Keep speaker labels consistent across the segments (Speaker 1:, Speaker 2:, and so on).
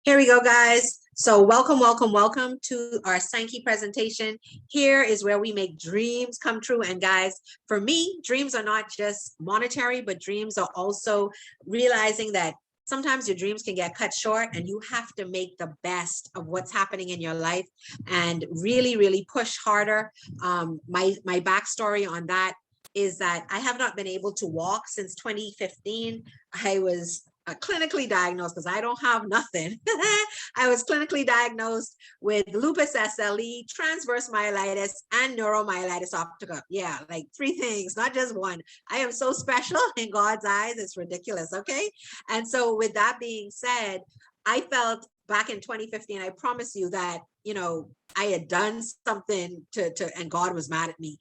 Speaker 1: Here we go, guys. So welcome to our Sankey presentation. Here is where we make dreams come true. And guys, for me, dreams are not just monetary, but dreams are also realizing that sometimes your dreams can get cut short and you have to make the best of what's happening in your life and really push harder. My backstory on that is that I have not been able to walk since 2015. I was clinically diagnosed, because I don't have nothing. I was clinically diagnosed with lupus SLE, transverse myelitis, and neuromyelitis optica. Yeah, like 3 things, not just one. I am so special in God's eyes. It's ridiculous, okay? And so with that being said, I felt back in 2015, I promise you that, I had done something and God was mad at me,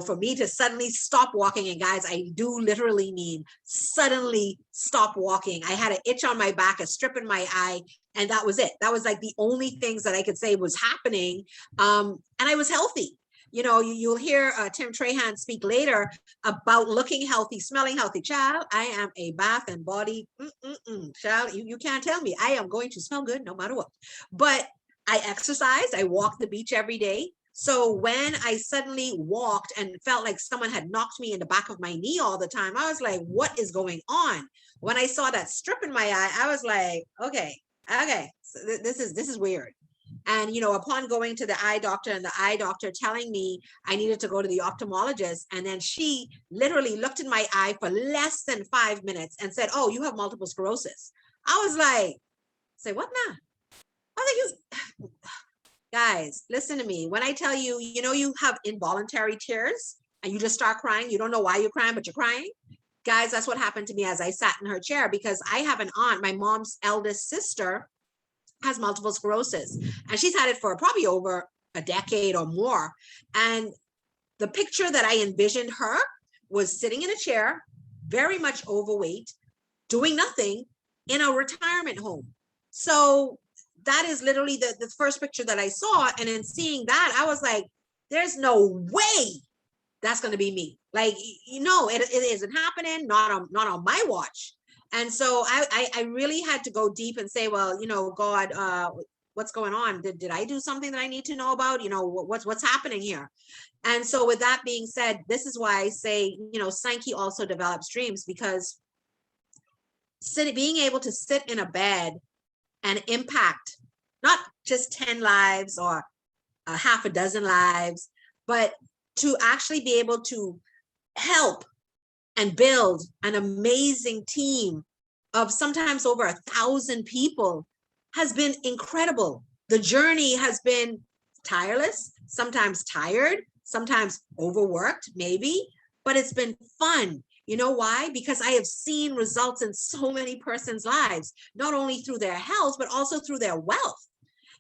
Speaker 1: for me to suddenly stop walking. And guys, I do literally mean suddenly stop walking. I had an itch on my back, a strip in my eye, and that was it. That was like the only things that I could say was happening. And I was healthy. You'll hear Tim Trahan speak later about looking healthy, smelling healthy. Child, I am a bath and body. Child, you can't tell me. I am going to smell good no matter what. But I exercised. I walked the beach every day. So when I suddenly walked and felt like someone had knocked me in the back of my knee all the time, I was like, what is going on? When I saw that strip in my eye, I was like, okay, so this is weird. And, upon going to the eye doctor and the eye doctor telling me I needed to go to the ophthalmologist, and then she literally looked in my eye for less than 5 minutes and said, oh, you have multiple sclerosis. I was like, say what now? I think guys, listen to me. When I tell you, you have involuntary tears and you just start crying. You don't know why you're crying, but you're crying. Guys, that's what happened to me as I sat in her chair, because I have an aunt, my mom's eldest sister, has multiple sclerosis, and she's had it for probably over a decade or more. And the picture that I envisioned her was sitting in a chair, very much overweight, doing nothing in a retirement home. So that is literally the first picture that I saw. And in seeing that, I was like, there's no way that's going to be me. Like, it isn't happening, not on my watch. And so I really had to go deep and say, well, God, what's going on? Did I do something that I need to know about? What's happening here? And so with that being said, this is why I say, Sankey also develops dreams, because being able to sit in a bed and impact not just 10 lives or a half a dozen lives, but to actually be able to help and build an amazing team of sometimes over 1,000 people has been incredible. The journey has been tireless, sometimes tired, sometimes overworked, maybe, but it's been fun. You know why? Because I have seen results in so many persons' lives, not only through their health, but also through their wealth.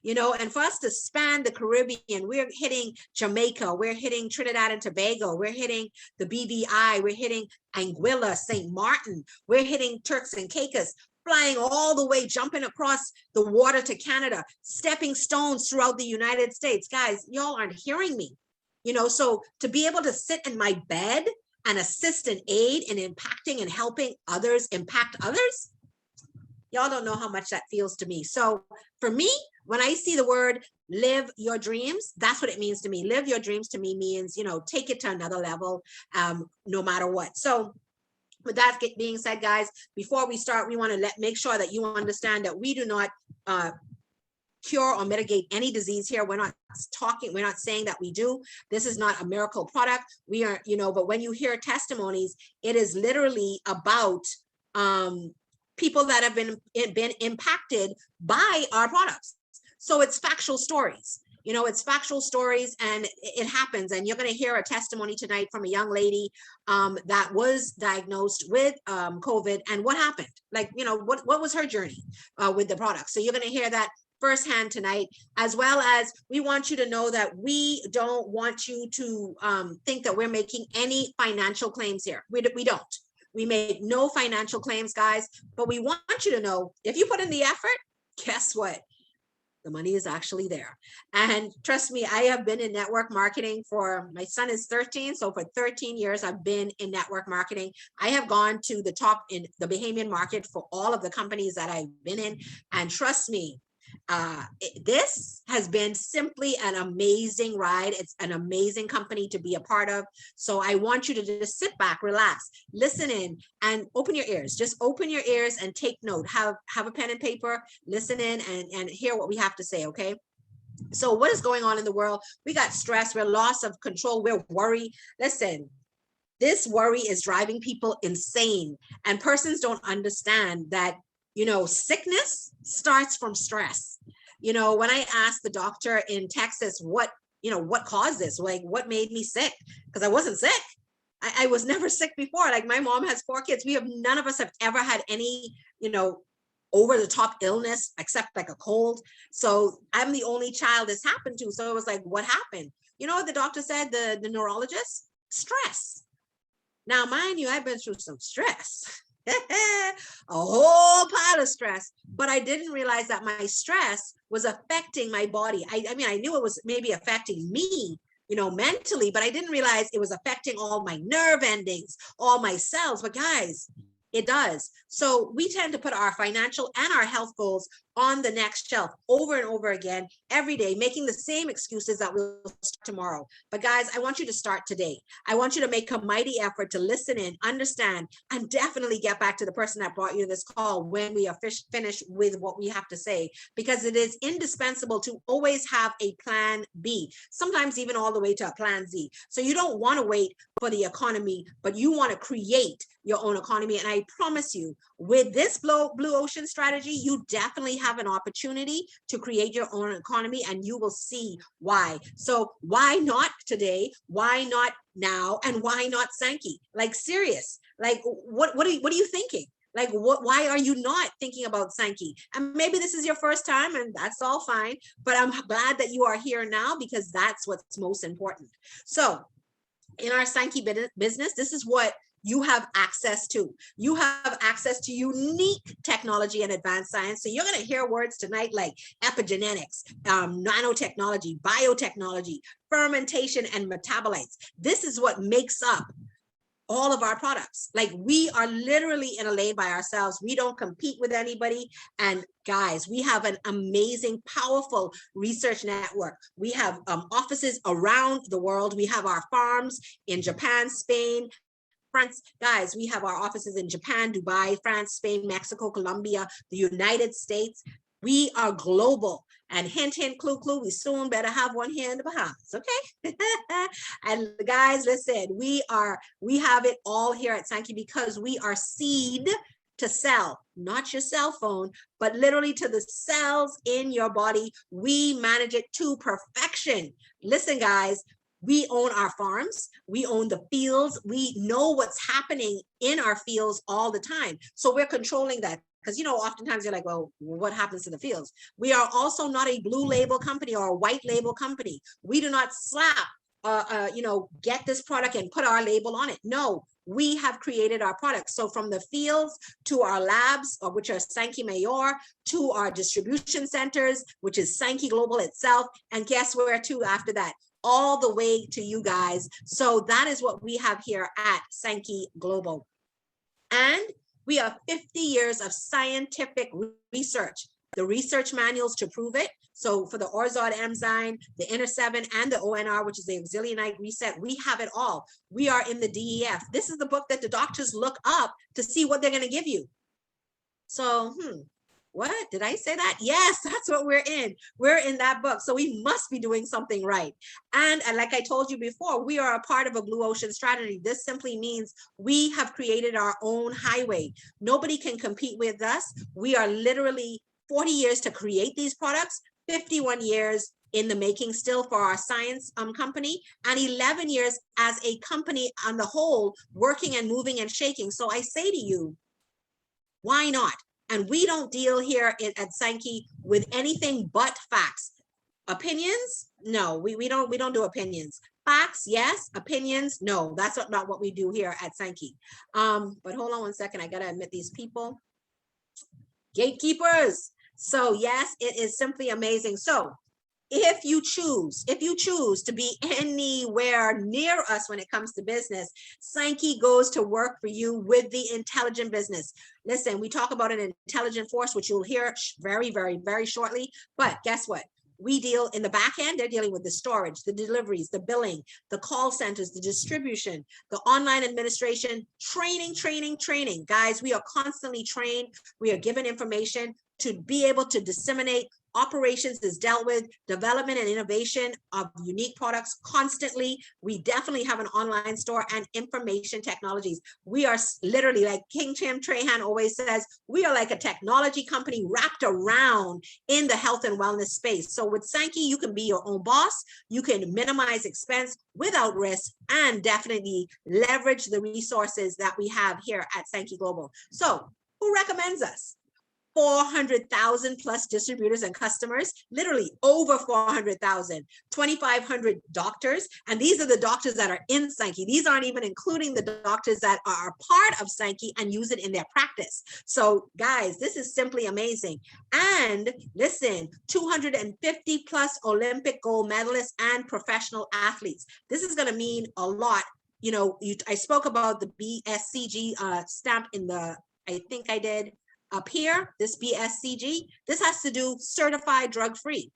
Speaker 1: And for us to span the Caribbean, we're hitting Jamaica, we're hitting Trinidad and Tobago, we're hitting the BVI, we're hitting Anguilla, St. Martin, we're hitting Turks and Caicos, flying all the way, jumping across the water to Canada, stepping stones throughout the United States. Guys, y'all aren't hearing me. So to be able to sit in my bed and assist and aid in impacting and helping others impact others, y'all don't know how much that feels to me. So for me, when I see the word live your dreams, that's what it means to me. Live your dreams to me means, take it to another level, no matter what. So with that being said, guys, before we start, we want to make sure that you understand that we do not cure or mitigate any disease here. We're not saying that we do. This is not a miracle product. We are, but when you hear testimonies, it is literally about people that have been impacted by our products. So it's factual stories. It's factual stories, and it happens. And you're going to hear a testimony tonight from a young lady that was diagnosed with COVID, and what happened. Like, what was her journey with the product. So you're going to hear that firsthand tonight, as well as we want you to know that we don't want you to think that we're making any financial claims here. We don't. We make no financial claims, guys, but we want you to know, if you put in the effort, guess what? The money is actually there. And trust me, I have been in network marketing my son is 13. So for 13 years, I've been in network marketing. I have gone to the top in the Bahamian market for all of the companies that I've been in. And trust me, this has been simply an amazing ride. It's an amazing company to be a part of. So I want you to just sit back, relax, listen in, and open your ears. Just open your ears and take note. Have a pen and paper, listen in, and hear what we have to say, okay? So what is going on in the world? We got stress, we're loss of control, we're worried. Listen, this worry is driving people insane, and persons don't understand that, sickness starts from stress. When I asked the doctor in Texas, what caused this? Like, what made me sick? Because I wasn't sick. I was never sick before. Like, my mom has 4 kids. None of us have ever had any, over the top illness except like a cold. So I'm the only child this happened to. So it was like, what happened? You know what the doctor said, the neurologist? Stress. Now, mind you, I've been through some stress, a whole pile of stress, but I didn't realize that my stress was affecting my body. I mean, I knew it was maybe affecting me, mentally, but I didn't realize it was affecting all my nerve endings, all my cells. But guys, it does. So we tend to put our financial and our health goals on the next shelf over and over again, every day, making the same excuses that we'll start tomorrow. But guys, I want you to start today. I want you to make a mighty effort to listen in, understand, and definitely get back to the person that brought you this call when we are finished with what we have to say, because it is indispensable to always have a plan B, sometimes even all the way to a plan Z. So you don't want to wait for the economy, but you want to create your own economy. And I promise you, with this blue ocean strategy, you definitely have an opportunity to create your own economy, and you will see why. So why not today? Why not now? And why not Sankey? Like, serious, like what are you thinking? Like, why are you not thinking about Sankey? And maybe this is your first time, and that's all fine, but I'm glad that you are here now, because that's what's most important. So in our Sankey business, this is what you have access to. You have access to unique technology and advanced science. So you're going to hear words tonight like epigenetics, nanotechnology, biotechnology, fermentation, and metabolites. This is what makes up all of our products. Like, we are literally in a lane by ourselves. We don't compete with anybody. And guys, we have an amazing, powerful research network. We have offices around the world. We have our farms in Japan, Spain, France. Guys, we have our offices in Japan, Dubai, France, Spain, Mexico, Colombia, the United States. We are global. And hint, hint, clue, clue, we soon better have one here in the Bahamas, okay? And guys, listen, we have it all here at Sankey, because we are seed to sell, not your cell phone, but literally to the cells in your body. We manage it to perfection. Listen, guys, we own our farms, we own the fields, we know what's happening in our fields all the time. So we're controlling that. Because, oftentimes you're like, well, what happens to the fields? We are also not a blue label company or a white label company. We do not slap, get this product and put our label on it. No, we have created our products. So from the fields to our labs, which are Sankey Mayor, to our distribution centers, which is Sankey Global itself. And guess where to after that? All the way to you guys. So that is what we have here at Sankey Global. And we have 50 years of scientific research, the research manuals to prove it. So for the Orzod enzyme, the Inter 7, and the ONR, which is the Auxilianite reset, we have it all. We are in the DEF. This is the book that the doctors look up to see what they're going to give you. So, what did I say that? Yes, that's what we're in. We're in that book. So we must be doing something right. And like I told you before, we are a part of a blue ocean strategy. This simply means we have created our own highway. Nobody can compete with us. We are literally 40 years to create these products, 51 years in the making still for our science company, and 11 years as a company on the whole, working and moving and shaking. So I say to you, why not? And we don't deal here at Sankey with anything but facts. Opinions? No, we don't do opinions. Facts, yes. Opinions, no. That's not what we do here at Sankey. But hold on one second. I gotta admit these people. Gatekeepers. So yes, it is simply amazing. So if you choose to be anywhere near us when it comes to business, Sankey goes to work for you with the intelligent business. Listen, we talk about an intelligent force, which you'll hear very, very, very shortly. But guess what? We deal in the back end, they're dealing with the storage, the deliveries, the billing, the call centers, the distribution, the online administration, training. Guys, we are constantly trained. We are given information to be able to disseminate. Operations is dealt with, development and innovation of unique products constantly. We definitely have an online store and information technologies. We are literally, like King Tim Trahan always says, we are like a technology company wrapped around in the health and wellness space. So with Sankey, you can be your own boss. You can minimize expense without risk and definitely leverage the resources that we have here at Sankey Global. So who recommends us? 400,000 plus distributors and customers, literally over 400,000, 2,500 doctors. And these are the doctors that are in Sankey. These aren't even including the doctors that are part of Sankey and use it in their practice. So guys, this is simply amazing. And listen, 250 plus Olympic gold medalists and professional athletes. This is going to mean a lot. You know, I spoke about the BSCG stamp in the, I think I did, up here, this BSCG, this has to do certified drug-free.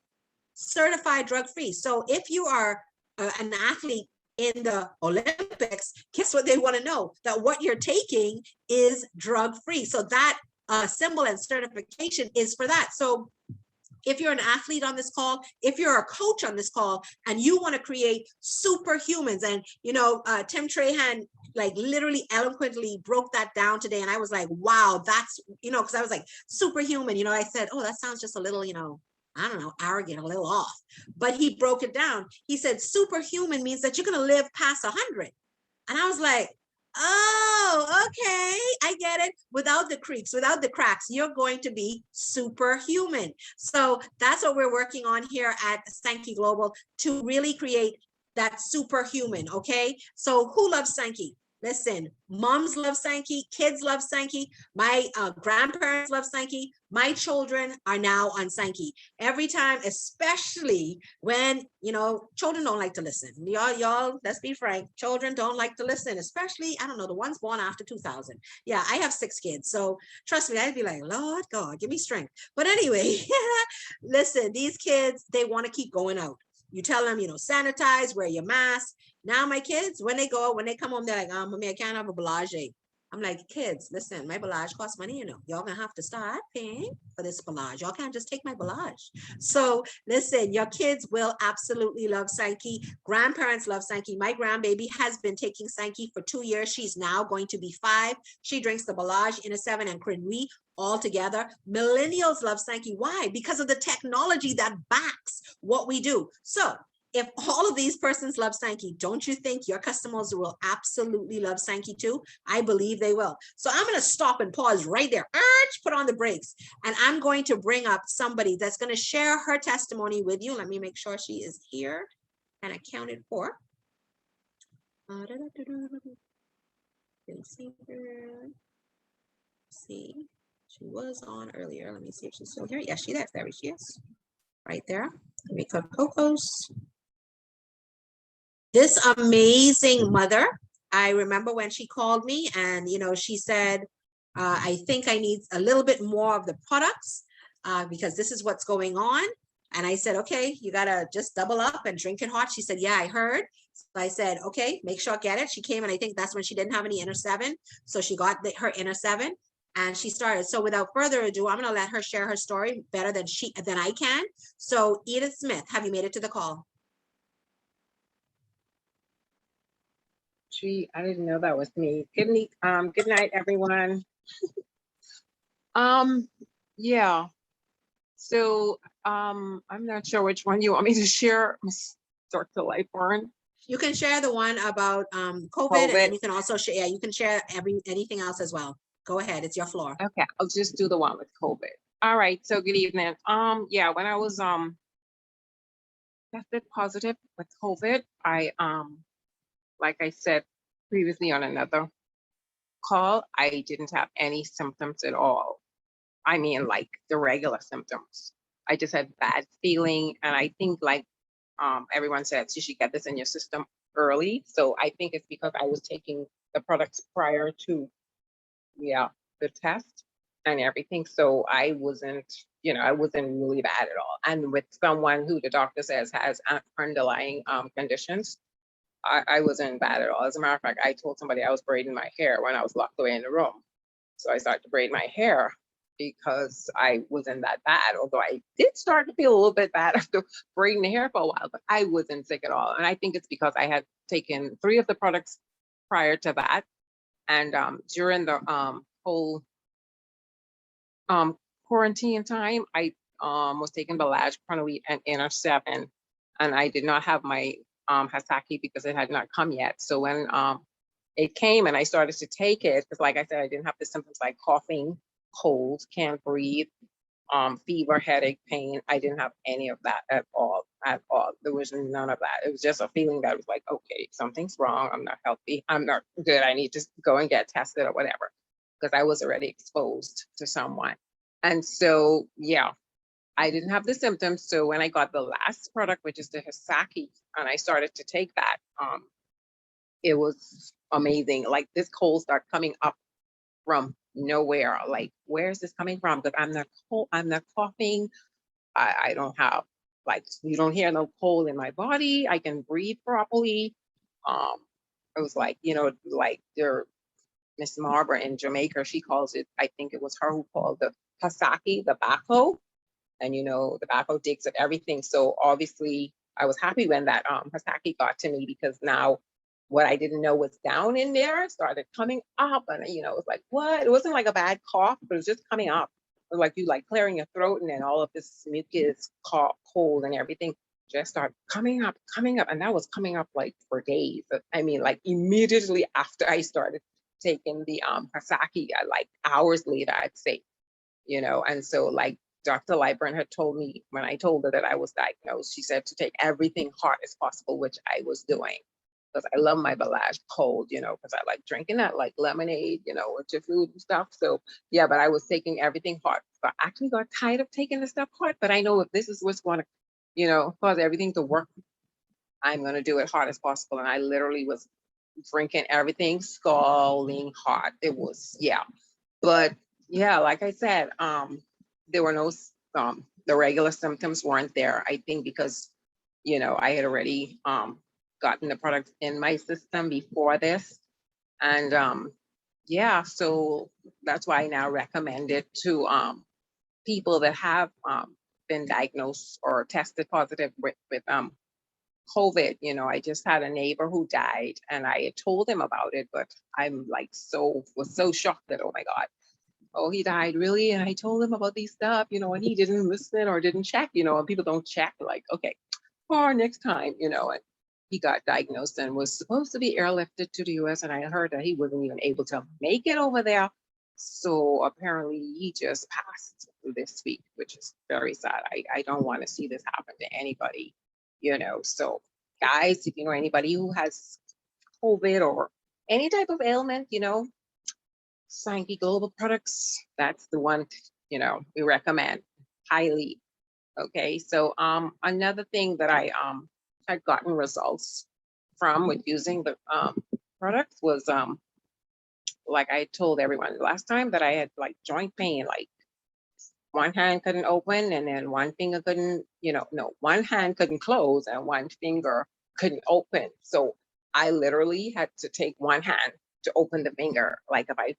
Speaker 1: Certified drug-free. So if you are an athlete in the Olympics, guess what they want to know? That what you're taking is drug-free. So that symbol and certification is for that. So if you're an athlete on this call, if you're a coach on this call, and you want to create superhumans, and you know, Tim Trahan like literally eloquently broke that down today, and I was like, wow, that's, you know, because I was like superhuman, you know, I said, oh, that sounds just a little, you know, I don't know, arrogant, a little off, but he broke it down. He said superhuman means that you're going to live past 100, and I was like, oh, okay, I get it. Without the creaks, without the cracks, you're going to be superhuman. So that's what we're working on here at Sankey Global, to really create that superhuman. Okay, so who loves Sankey? Listen, moms love Sankey, kids love Sankey, my grandparents love Sankey, my children are now on Sankey. Every time, especially when, you know, children don't like to listen. Y'all, let's be frank, children don't like to listen, especially, I don't know, the ones born after 2000. Yeah, I have 6 kids, so trust me, I'd be like, Lord God, give me strength. But anyway, listen, these kids, they want to keep going out. You tell them, you know, sanitize, wear your mask. Now my kids, when they come home, they're like, mommy, I can't have a Belage. I'm like, kids, listen, my Belage costs money, you know. Y'all gonna have to start paying for this Belage. Y'all can't just take my Belage. So listen, your kids will absolutely love Sankey. Grandparents love Sankey. My grandbaby has been taking Sankey for 2 years. She's now going to be 5. She drinks the Belage, Inner 7, and Crinwe all together. Millennials love Sankey. Why? Because of the technology that backs what we do. So if all of these persons love Sankey, don't you think your customers will absolutely love Sankey too? I believe they will. So I'm going to stop and pause right there. Put on the brakes. And I'm going to bring up somebody that's going to share her testimony with you. Let me make sure she is here and accounted for. See, she was on earlier. Let me see if she's still here. Yes, there she is. Right there. Let me cut Coco's. This amazing mother, I remember when she called me and, you know, she said, I think I need a little bit more of the products because this is what's going on. And I said, okay, you got to just double up and drink it hot. She said, yeah, I heard. So I said, okay, make sure I get it. She came and I think that's when she didn't have any Inner 7. So she got her Inner 7 and she started. So without further ado, I'm going to let her share her story better than I can. So Edith Smith, have you made it to the call?
Speaker 2: Gee, I didn't know that was me. Good night, everyone. Yeah. So I'm not sure which one you want me to share, Ms. Dr. Lightburn.
Speaker 1: You can share the one about COVID, and then you can also share. Yeah, you can share anything else as well. Go ahead, it's your floor.
Speaker 2: Okay, I'll just do the one with COVID. All right. So good evening. Yeah, when I was tested positive with COVID, I like I said previously on another call, I didn't have any symptoms at all. I mean, like the regular symptoms. I just had bad feeling, and I think like everyone says you should get this in your system early. So I think it's because I was taking the products prior to, yeah, the test and everything. So I wasn't, I wasn't really bad at all. And with someone who the doctor says has underlying conditions, I wasn't bad at all. As a matter of fact, I told somebody I was braiding my hair when I was locked away in the room. So I started to braid my hair because I wasn't that bad. Although I did start to feel a little bit bad after braiding the hair for a while, but I wasn't sick at all. And I think it's because I had taken 3 of the products prior to that. And during the whole quarantine time, I was taking Belage, Pronowheat, and Inner 7. And I did not have my Hasaki because it had not come yet. So when it came and I started to take it, because like I said, I didn't have the symptoms like coughing, cold, can't breathe, fever, headache, pain. I didn't have any of that at all. There was none of that. It was just a feeling that was like, okay, something's wrong. I'm not healthy. I'm not good. I need to go and get tested or whatever, because I was already exposed to someone. And so, yeah, I didn't have the symptoms. So when I got the last product, which is the Hisaki, and I started to take that, it was amazing. Like this cold started coming up from nowhere. Like, where is this coming from? Because I'm not cold, I'm not coughing. I don't have, like, you don't hear no cold in my body. I can breathe properly. It was like, like their Miss Marber in Jamaica, she calls it, I think it was her who called the Hasaki, the backhoe. And the backhoe digs at everything. So obviously I was happy when that Hasaki got to me, because now what I didn't know was down in there started coming up, and it was like, what? It wasn't like a bad cough, but it was just coming up. It was like you like clearing your throat, and then all of this mucus, cold, and everything just started coming up, and that was coming up like for days. I mean, like immediately after I started taking the Hasaki, like hours later, I'd say, and so like Dr. Lightburn had told me when I told her that I was diagnosed, she said to take everything hot as possible, which I was doing. Because I love my Belage cold, because I like drinking that like lemonade, with your food and stuff. So yeah, but I was taking everything hot. So I actually got tired of taking the stuff hot, but I know if this is what's going to, cause everything to work, I'm going to do it hot as possible. And I literally was drinking everything scalding hot. It was, yeah. But yeah, like I said, there were no, the regular symptoms weren't there. I think because, I had already, gotten the product in my system before this. And yeah, so that's why I now recommend it to people that have been diagnosed or tested positive with COVID. I just had a neighbor who died, and I had told him about it, but I'm like was so shocked that, oh my God, oh, he died, really? And I told him about these stuff, and he didn't listen or didn't check, and people don't check, like, okay, or next time, and he got diagnosed and was supposed to be airlifted to the US. And I heard that he wasn't even able to make it over there. So apparently he just passed this week, which is very sad. I don't want to see this happen to anybody, So guys, if you know anybody who has COVID or any type of ailment, Sankey Global Products, that's the one, we recommend highly. Okay, so another thing that I had gotten results from with using the products was like I told everyone last time, that I had like joint pain, like one hand couldn't open, and then one finger couldn't, no, one hand couldn't close and one finger couldn't open. So I literally had to take one hand to open the finger, like if I,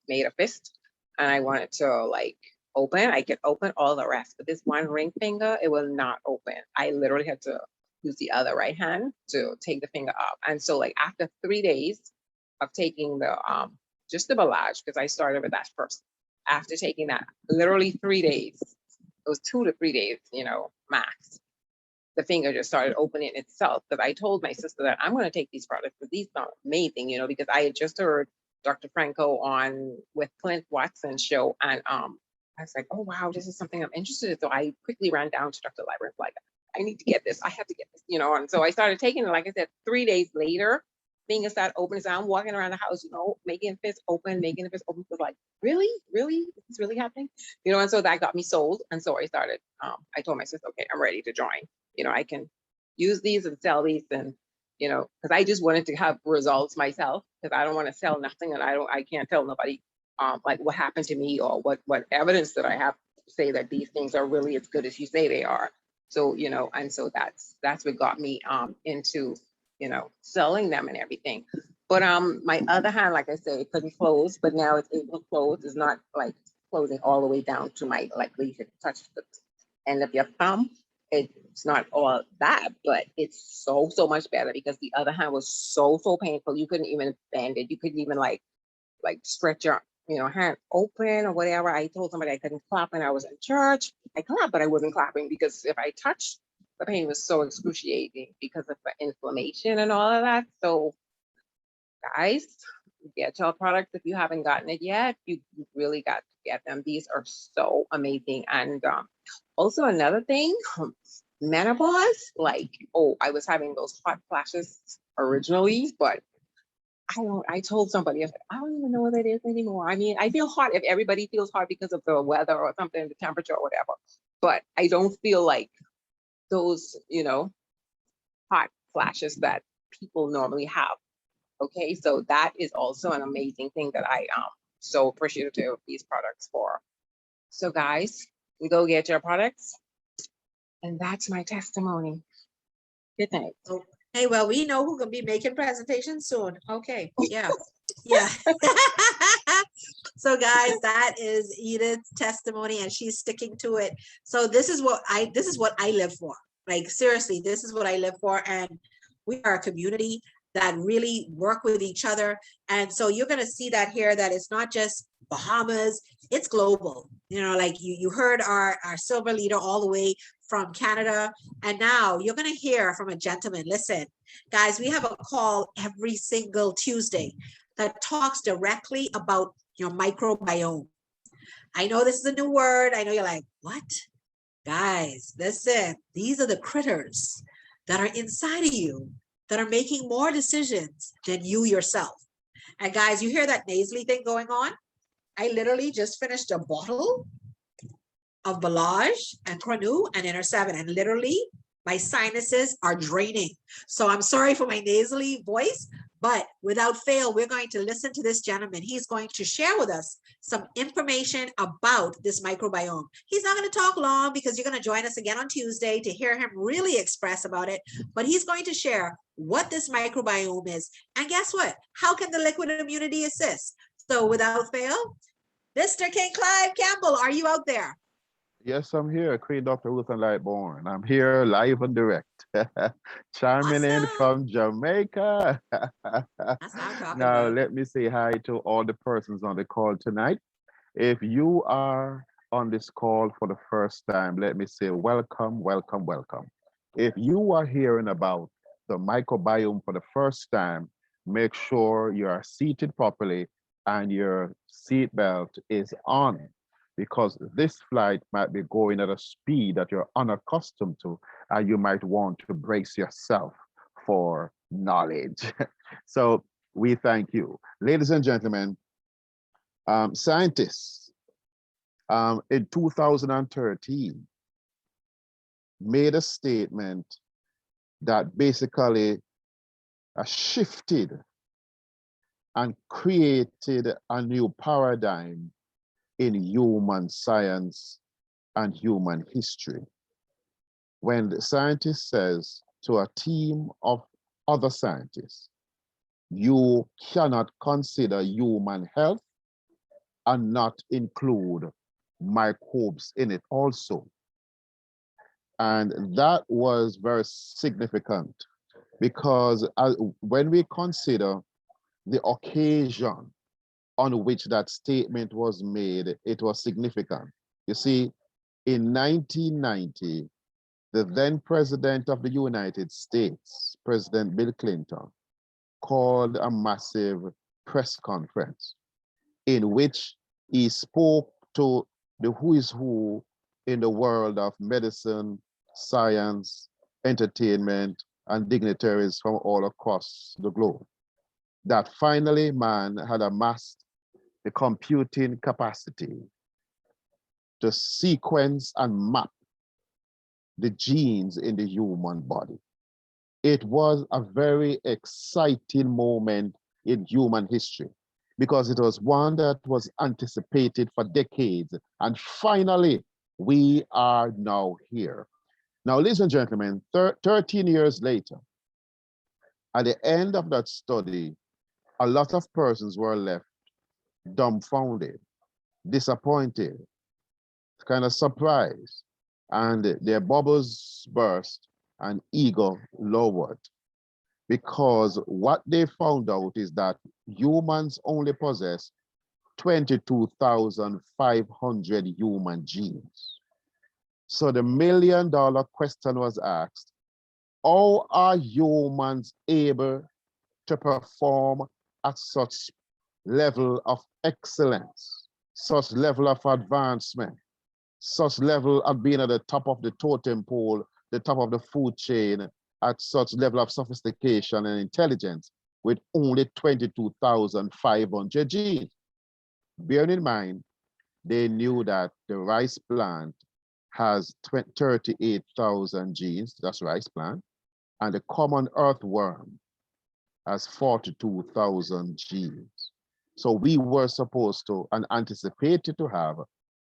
Speaker 2: made a fist and I wanted to like open, I could open all the rest, but this one ring finger, it will not open. I literally had to use the other right hand to take the finger up. And so like after 3 days of taking the just the Belage, because I started with that first, after taking that literally 3 days, it was 2 to 3 days, max, the finger just started opening itself. Because I told my sister that I'm going to take these products, but these are amazing, because I had just heard Dr. Franco on with Clint Watson's show, and I was like, oh wow, this is something I'm interested in. So I quickly ran down to Dr. Library, like, I need to get this, I have to get this, and so I started taking it. Like I said, 3 days later, fingers start opening. So I'm walking around the house, you know, making fists open, was like, really? Really? Is this really happening? You know, and so that got me sold. And so I started, I told my sister, okay, I'm ready to join. You know, I can use these and sell these, and, you know, because I just wanted to have results myself, because I don't want to sell nothing, and I can't tell nobody like what happened to me, or what evidence that I have to say that these things are really as good as you say they are. So, you know, and so that's what got me into, you know, selling them and everything. But my other hand, like I said, it couldn't close, but now it's able to close. It's not like closing all the way down to my, like, where you can touch the end of your thumb. It's not all that, but it's so much better, because the other hand was so painful. You couldn't even bend it. You couldn't even like stretch your, you know, hand open or whatever. I told somebody I couldn't clap when I was in church. I clapped, but I wasn't clapping, because if I touched, the pain was so excruciating because of the inflammation and all of that. So guys, get your products if you haven't gotten it yet. You really got to get them. These are so amazing. And also another thing, menopause, like, oh, I was having those hot flashes originally, but I told somebody, I said, I don't even know what it is anymore. I mean, I feel hot if everybody feels hot because of the weather or something, the temperature or whatever, but I don't feel like those, you know, hot flashes that people normally have. Okay, so that is also an amazing thing that I am so appreciative of these products for. So guys, we go get your products, and that's my testimony. Good night.
Speaker 1: Oh, hey, well, we know who gonna be making presentations soon. Okay, yeah, yeah. So guys, that is Edith's testimony, and she's sticking to it. So this is what I live for. Like, seriously, this is what I live for. And we are a community that really work with each other. And so you're gonna see that here, that it's not just Bahamas, it's global. You know, like you heard our silver leader all the way from Canada. And now you're going to hear from a gentleman. Listen, guys, we have a call every single Tuesday that talks directly about your microbiome. I know this is a new word. I know you're like, what? Guys, listen, these are the critters that are inside of you that are making more decisions than you yourself. And guys, you hear that nasally thing going on? I literally just finished a bottle of Balage and Cornu and Inner 7, and literally my sinuses are draining. So I'm sorry for my nasally voice, but without fail, we're going to listen to this gentleman. He's going to share with us some information about this microbiome. He's not going to talk long, because you're going to join us again on Tuesday to hear him really express about it, but he's going to share what this microbiome is. And guess what? How can the liquid immunity assist? So without fail, Mr. King Clive Campbell, are you out there?
Speaker 3: Yes, I'm here, Queen Dr. Ruth and Lightborn. I'm here live and direct. Chiming in
Speaker 1: Awesome.
Speaker 3: from Jamaica.
Speaker 1: That's what I'm talking
Speaker 3: Now,
Speaker 1: about.
Speaker 3: let me say hi to all the persons on the call tonight. If you are on this call for the first time, let me say welcome, welcome, welcome. If you are hearing about the microbiome for the first time, make sure you are seated properly and your seatbelt is on, because this flight might be going at a speed that you're unaccustomed to, and you might want to brace yourself for knowledge. So we thank you. Ladies and gentlemen, scientists in 2013 made a statement that basically shifted and created a new paradigm in human science and human history. When the scientist says to a team of other scientists, you cannot consider human health and not include microbes in it also. And that was very significant, because when we consider the occasion on which that statement was made, it was significant. You see, in 1990, the then president of the United States, President Bill Clinton, called a massive press conference in which he spoke to the who is who in the world of medicine, science, entertainment, and dignitaries from all across the globe. that finally man had amassed the computing capacity to sequence and map the genes in the human body. It was a very exciting moment in human history because it was one that was anticipated for decades. And finally, we are now here. Now, ladies and gentlemen, 13 years later, at the end of that study, a lot of persons were left dumbfounded, disappointed, kind of surprised, and their bubbles burst and ego lowered, because what they found out is that humans only possess 22,500 human genes. So the million-dollar question was asked, how are humans able to perform at such level of excellence, such level of advancement, such level of being at the top of the totem pole, the top of the food chain, at such level of sophistication and intelligence with only 22,500 genes? Bearing in mind, they knew that the rice plant has 38,000 genes, that's rice plant, and the common earthworm has 42,000 genes. So we were supposed to and anticipated to have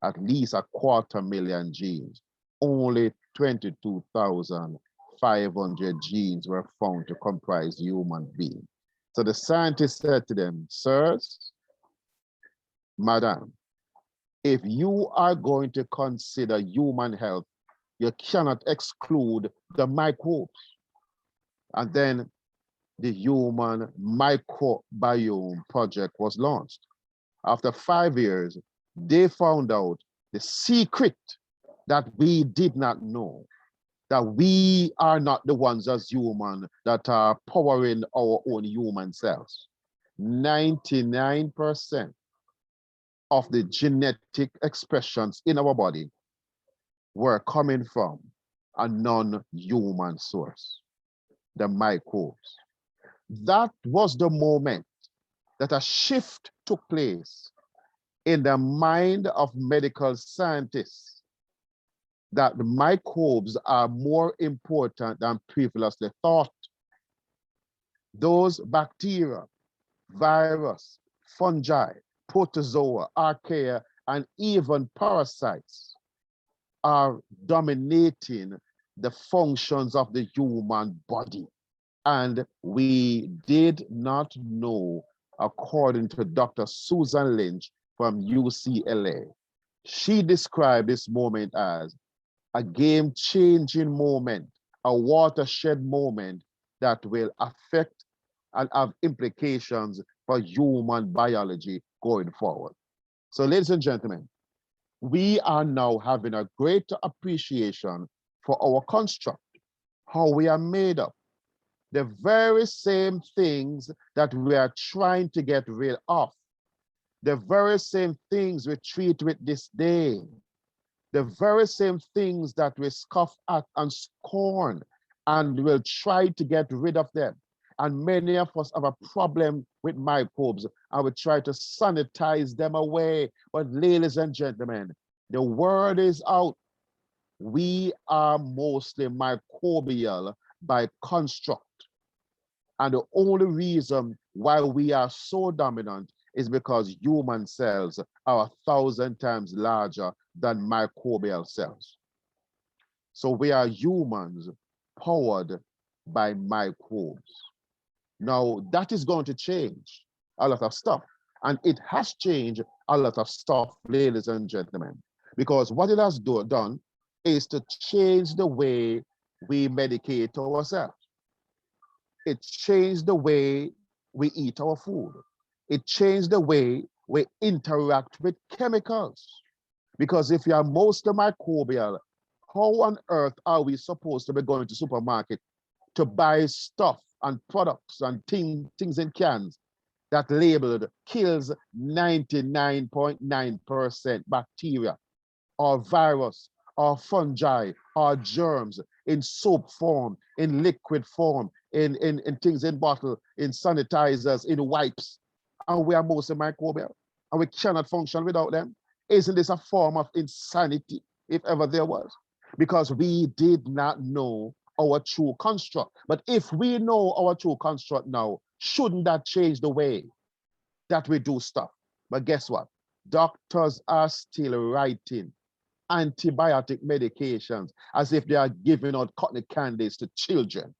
Speaker 3: at least 250,000 genes. Only 22,500 genes were found to comprise human being. So the scientists said to them, sirs, madam, if you are going to consider human health, you cannot exclude the microbes. And then the Human Microbiome Project was launched. After 5 years, they found out the secret that we did not know, that we are not the ones as human that are powering our own human cells. 99% of the genetic expressions in our body were coming from a non-human source, the microbes. That was the moment that a shift took place in the mind of medical scientists, that the microbes are more important than previously thought. Those bacteria, virus, fungi, protozoa, archaea, and even parasites are dominating the functions of the human body. And we did not know, according to Dr. Susan Lynch from UCLA. She described this moment as a game-changing moment, a watershed moment that will affect and have implications for human biology going forward. So, ladies and gentlemen, we are now having a greater appreciation for our construct, how we are made up. The very same things that we are trying to get rid of, the very same things we treat with disdain, the very same things that we scoff at and scorn, and will try to get rid of them. And many of us have a problem with microbes, and we try to sanitize them away. But ladies and gentlemen, the word is out. We are mostly microbial by construct. And the only reason why we are so dominant is because human cells are 1,000 times larger than microbial cells. So we are humans powered by microbes. Now, that is going to change a lot of stuff. And it has changed a lot of stuff, ladies and gentlemen, because what it has done is to change the way we medicate ourselves. It changed the way we eat our food. It changed the way we interact with chemicals. Because if you are mostly microbial, how on earth are we supposed to be going to supermarket to buy stuff and products and things in cans that labeled kills 99.9% bacteria or virus or fungi or germs in soap form, in liquid form, in things in bottle, in sanitizers, in wipes, and we are mostly microbial, and we cannot function without them. Isn't this a form of insanity, if ever there was? Because we did not know our true construct. But if we know our true construct now, shouldn't that change the way that we do stuff? But guess what? Doctors are still writing antibiotic medications as if they are giving out cotton candies to children.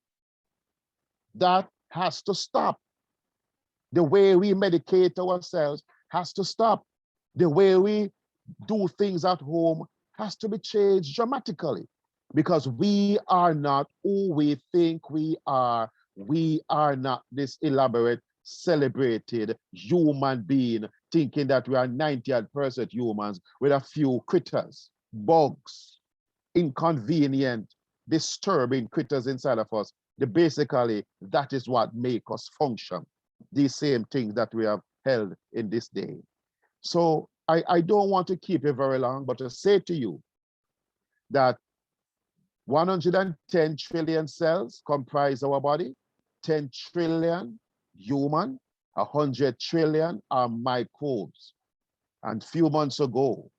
Speaker 3: That has to stop. The way we medicate ourselves has to stop. The way we do things at home has to be changed dramatically, because we are not who we think we are. We are not this elaborate, celebrated human being thinking that we are 90% humans with a few critters, bugs, inconvenient, disturbing critters inside of us. Basically, that is what makes us function. These same things that we have held in this day. So I don't want to keep it very long, but to say to you that 110 trillion cells comprise our body, 10 trillion human, 100 trillion are microbes. And a few months ago,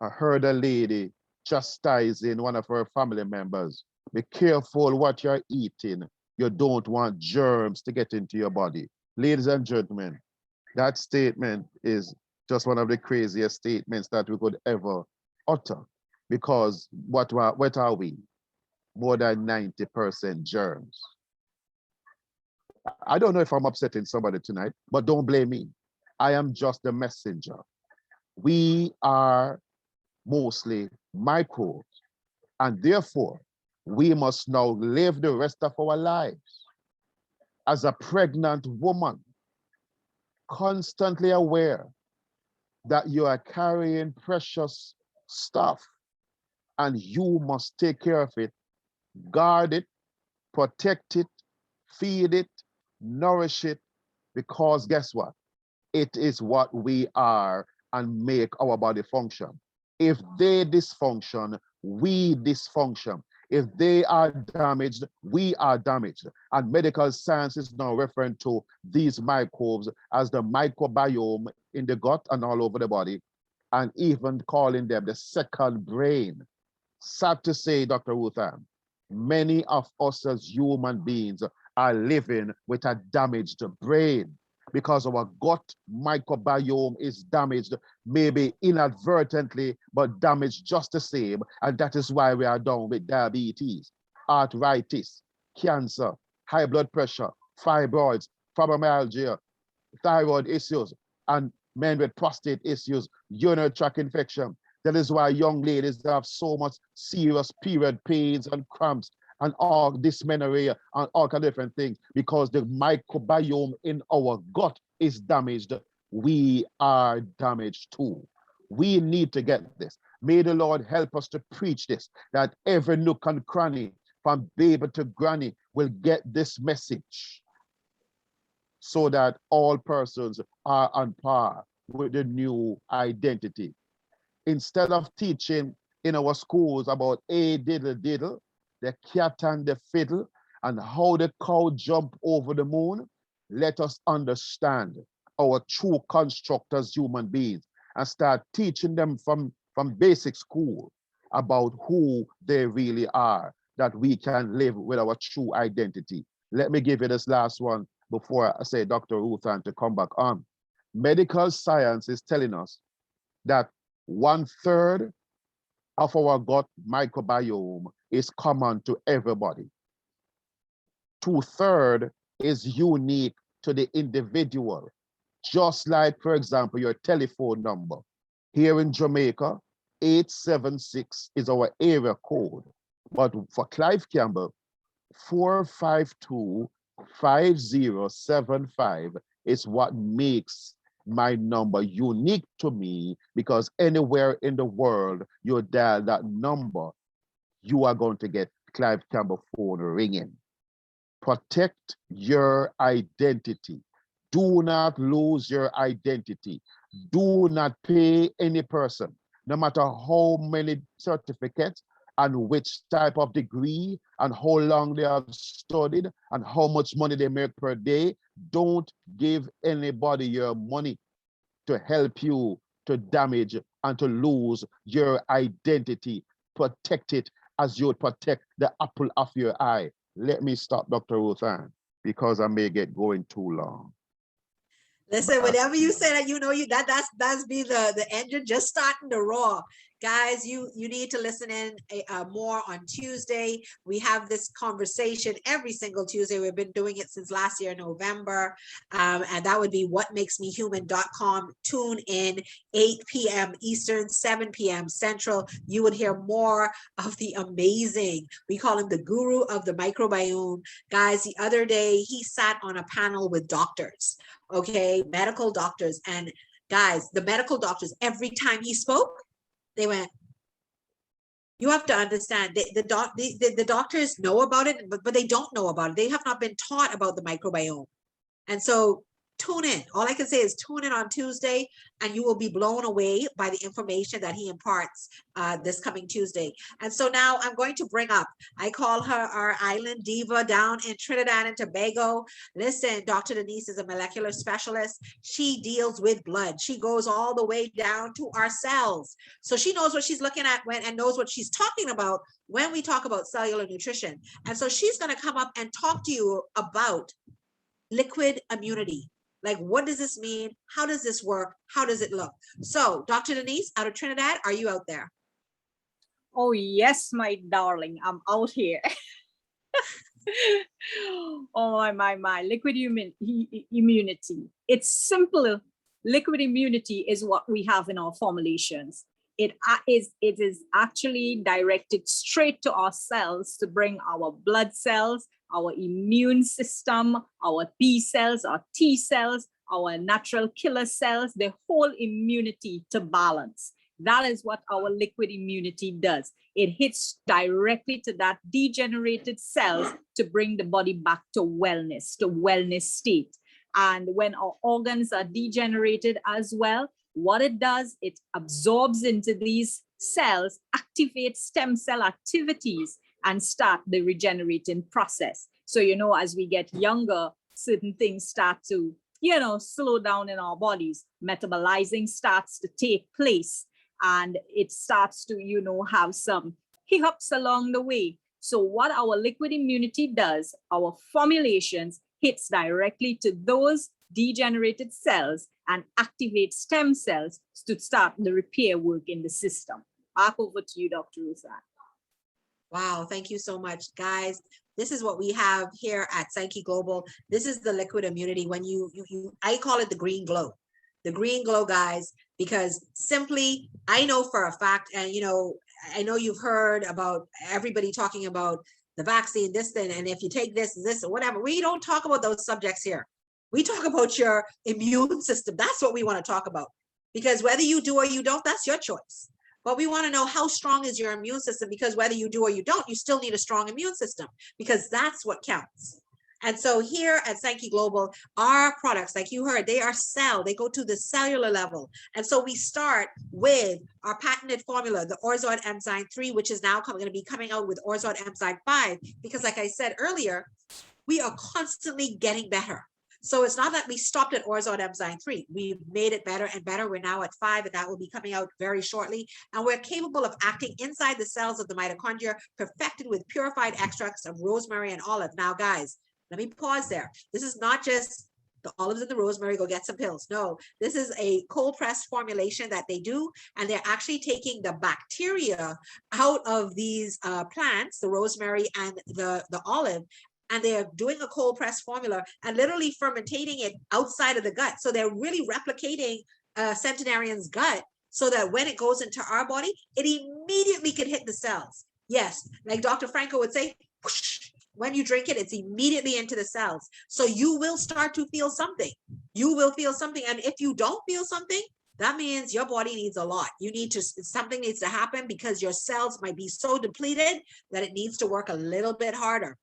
Speaker 3: I heard a lady chastising one of her family members. Be careful what you're eating. You don't want germs to get into your body. Ladies and gentlemen, that statement is just one of the craziest statements that we could ever utter, because what are we? More than 90% germs. I don't know if I'm upsetting somebody tonight, but don't blame me. I am just the messenger. We are mostly microbes, and therefore we must now live the rest of our lives as a pregnant woman, constantly aware that you are carrying precious stuff and you must take care of it, guard it, protect it, feed it, nourish it, because guess what? It is what we are and make our body function. If they dysfunction, we dysfunction. If they are damaged, we are damaged. And medical science is now referring to these microbes as the microbiome in the gut and all over the body, and even calling them the second brain. Sad to say, Dr. Ruthan, many of us as human beings are living with a damaged brain because our gut microbiome is damaged, maybe inadvertently, but damaged just the same. And that is why we are down with diabetes, arthritis, cancer, high blood pressure, fibroids, fibromyalgia, thyroid issues, and men with prostate issues, urinary tract infection. That is why young ladies have so much serious period pains and cramps and all dysmenorrhea and all kind of different things, because the microbiome in our gut is damaged. We are damaged too. We need to get this. May the Lord help us to preach this, that every nook and cranny, from baby to granny, will get this message, so that all persons are on par with the new identity. Instead of teaching in our schools about a diddle diddle, the cat and the fiddle, and how the cow jumped over the moon, let us understand our true construct as human beings and start teaching them from basic school about who they really are, that we can live with our true identity. Let me give you this last one before I say Dr. Ruthan to come back on. Medical science is telling us that 1/3 of our gut microbiome is common to everybody. 2/3 is unique to the individual. Just like, for example, your telephone number. Here in Jamaica, 876 is our area code. But for Clive Campbell, 452-5075 is what makes my number unique to me, because anywhere in the world you dial that number, you are going to get Clive Campbell phone ringing. Protect your identity. Do not lose your identity. Do not pay any person, no matter how many certificates and which type of degree and how long they have studied and how much money they make per day. Don't give anybody your money to help you to damage and to lose your identity. Protect it as you would protect the apple of your eye. Let me stop, Dr. Roseanne, because I may get going too long.
Speaker 1: Listen, whenever you say that, you know, that's be the engine just starting to roar. Guys, you need to listen in more on Tuesday. We have this conversation every single Tuesday. We've been doing it since last year, November. And that would be whatmakesmehuman.com. Tune in 8 p.m. Eastern, 7 p.m. Central. You would hear more of the amazing, we call him the guru of the microbiome. Guys, the other day, he sat on a panel with doctors, okay, medical doctors. And guys, the medical doctors, every time he spoke, they went, you have to understand, the doctors know about it, but they don't know about it. They have not been taught about the microbiome. And so tune in. All I can say is tune in on Tuesday, and you will be blown away by the information that he imparts this coming Tuesday. And so now I'm going to bring up, I call her our island diva down in Trinidad and Tobago. Listen, Dr. Denise is a molecular specialist. She deals with blood. She goes all the way down to our cells. So she knows what she's looking at and knows what she's talking about when we talk about cellular nutrition. And so she's going to come up and talk to you about liquid immunity. Like, what does this mean? How does this work? How does it look? So, Dr. Denise, out of Trinidad, are you out there?
Speaker 4: Oh, yes, my darling, I'm out here. Oh, my. Liquid immunity. It's simple. Liquid immunity is what we have in our formulations. It is actually directed straight to our cells to bring our blood cells, our immune system, our B cells, our T cells, our natural killer cells, the whole immunity to balance. That is what our liquid immunity does. It hits directly to that degenerated cells to bring the body back to wellness state. And when our organs are degenerated as well, what it does, it absorbs into these cells, activates stem cell activities, and start the regenerating process. So, you know, as we get younger, certain things start to, you know, slow down in our bodies. Metabolizing starts to take place, and it starts to, you know, have some hiccups along the way. So what our liquid immunity does, our formulations hits directly to those degenerated cells and activate stem cells to start the repair work in the system. Back over to you, Dr. Roseanne.
Speaker 1: Wow, thank you so much, guys. This is what we have here at Psyche Global. This is the liquid immunity. When I call it the green glow. The green glow, guys, because simply, I know for a fact, and you know, I know you've heard about everybody talking about the vaccine, this thing, and if you take this, or whatever. We don't talk about those subjects here. We talk about your immune system. That's what we want to talk about. Because whether you do or you don't, that's your choice. But we want to know how strong is your immune system, because whether you do or you don't, you still need a strong immune system, because that's what counts. And so here at Psyche Global, our products, like you heard, they are they go to the cellular level. And so we start with our patented formula, the Orzoid Enzyme 3, which is now going to be coming out with Orzoid Enzyme 5, because like I said earlier, we are constantly getting better. So it's not that we stopped at Orzoid Enzyme 3. We've made it better and better. We're now at 5, and that will be coming out very shortly. And we're capable of acting inside the cells of the mitochondria, perfected with purified extracts of rosemary and olive. Now, guys, let me pause there. This is not just the olives and the rosemary, go get some pills. No, this is a cold pressed formulation that they do, and they're actually taking the bacteria out of these plants, the rosemary and the olive, and they're doing a cold press formula and literally fermentating it outside of the gut. So they're really replicating a centenarian's gut, so that when it goes into our body, it immediately can hit the cells. Yes, like Dr. Franco would say, whoosh, when you drink it, it's immediately into the cells. So you will start to feel something. You will feel something. And if you don't feel something, that means your body needs a lot. Something needs to happen, because your cells might be so depleted that it needs to work a little bit harder.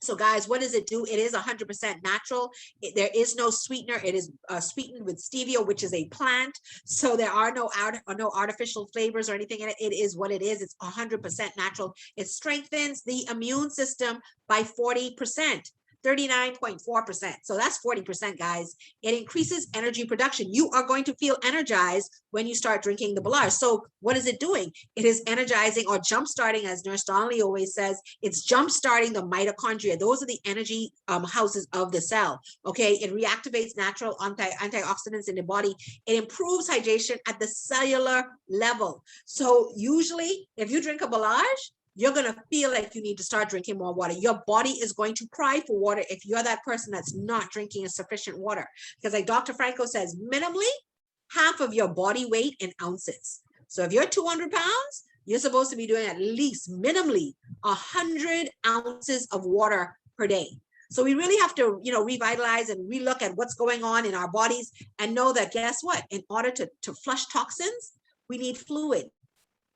Speaker 1: So guys, what does it do? It is 100% natural. There is no sweetener. It is sweetened with stevia, which is a plant. So there are no artificial flavors or anything in it. It is what it is. It's 100% natural. It strengthens the immune system by 40%. 39.4%. So that's 40%, guys. It increases energy production. You are going to feel energized when you start drinking the Belage. So what is it doing? It is energizing or jump-starting, as Nurse Donnelly always says, it's jump-starting the mitochondria. Those are the energy houses of the cell, okay? It reactivates natural antioxidants in the body. It improves hydration at the cellular level. So usually, if you drink a Belage, you're going to feel like you need to start drinking more water. Your body is going to cry for water if you're that person that's not drinking a sufficient water. Because like Dr. Franco says, minimally half of your body weight in ounces. So if you're 200 pounds, you're supposed to be doing at least minimally 100 ounces of water per day. So we really have to, revitalize and relook at what's going on in our bodies and know that, guess what? In order to flush toxins, we need fluid.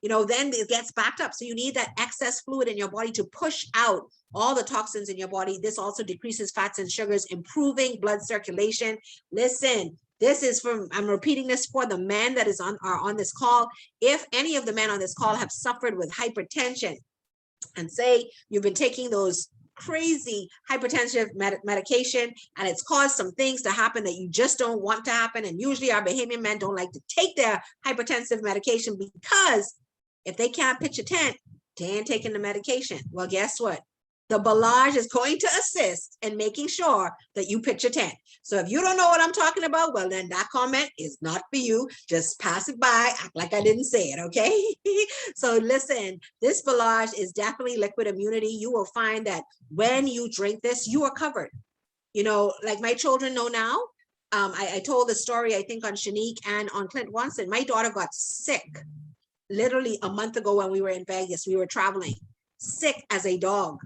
Speaker 1: Then it gets backed up. So you need that excess fluid in your body to push out all the toxins in your body. This also decreases fats and sugars, improving blood circulation. Listen, this is I'm repeating this for the men that are on this call. If any of the men on this call have suffered with hypertension and say you've been taking those crazy hypertensive medication and it's caused some things to happen that you just don't want to happen. And usually our Bahamian men don't like to take their hypertensive medication because if they can't pitch a tent, they ain't taking the medication. Well, guess what? The Belage is going to assist in making sure that you pitch a tent. So if you don't know what I'm talking about, well, then that comment is not for you. Just pass it by, act like I didn't say it, okay? So listen, this Belage is definitely liquid immunity. You will find that when you drink this, you are covered. Like my children know now. I told the story, I think, on Shanique and on Clint once, and my daughter got sick literally a month ago when we were in Vegas. We were traveling, sick as a dog.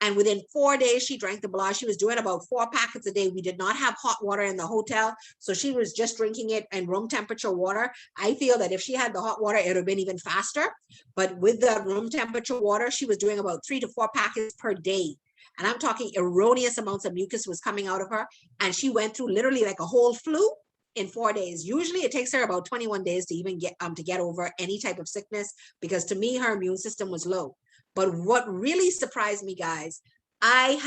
Speaker 1: And within 4 days, she drank the Belage. She was doing about 4 packets a day. We did not have hot water in the hotel, so she was just drinking it in room temperature water. I feel that if she had the hot water, it would have been even faster. But with the room temperature water, she was doing about 3 to 4 packets per day. And I'm talking erroneous amounts of mucus was coming out of her. And she went through literally like a whole flu in 4 days. Usually it takes her about 21 days to even get over any type of sickness, because to me, her immune system was low. But what really surprised me, guys, I'm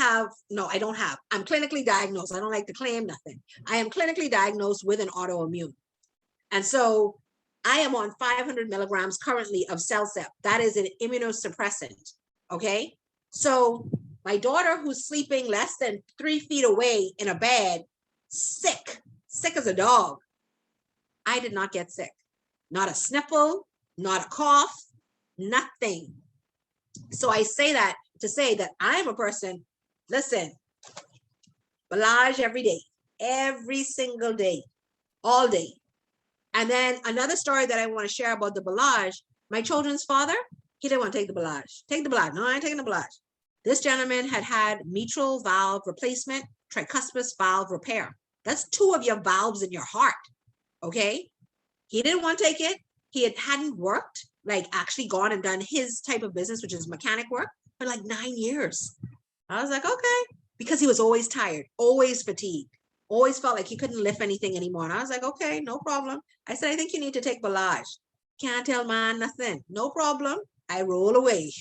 Speaker 1: clinically diagnosed. I don't like to claim nothing. I am clinically diagnosed with an autoimmune. And so I am on 500 milligrams currently of Cellcept. That is an immunosuppressant, okay? So my daughter, who's sleeping less than 3 feet away in a bed, sick as a dog. I did not get sick. Not a sniffle, not a cough, nothing. So I say that to say that I'm a person, listen, Belage every day, every single day, all day. And then another story that I want to share about the Belage, my children's father, he didn't want to take the Belage. Take the Belage. No, I ain't taking the Belage. This gentleman had mitral valve replacement, tricuspid valve repair. That's 2 of your valves in your heart, okay? He didn't want to take it. He hadn't worked, like actually gone and done his type of business, which is mechanic work, for like 9 years. I was like, okay, because he was always tired, always fatigued, always felt like he couldn't lift anything anymore. And I was like, okay, no problem. I said, I think you need to take Belage. Can't tell man nothing. No problem. I roll away.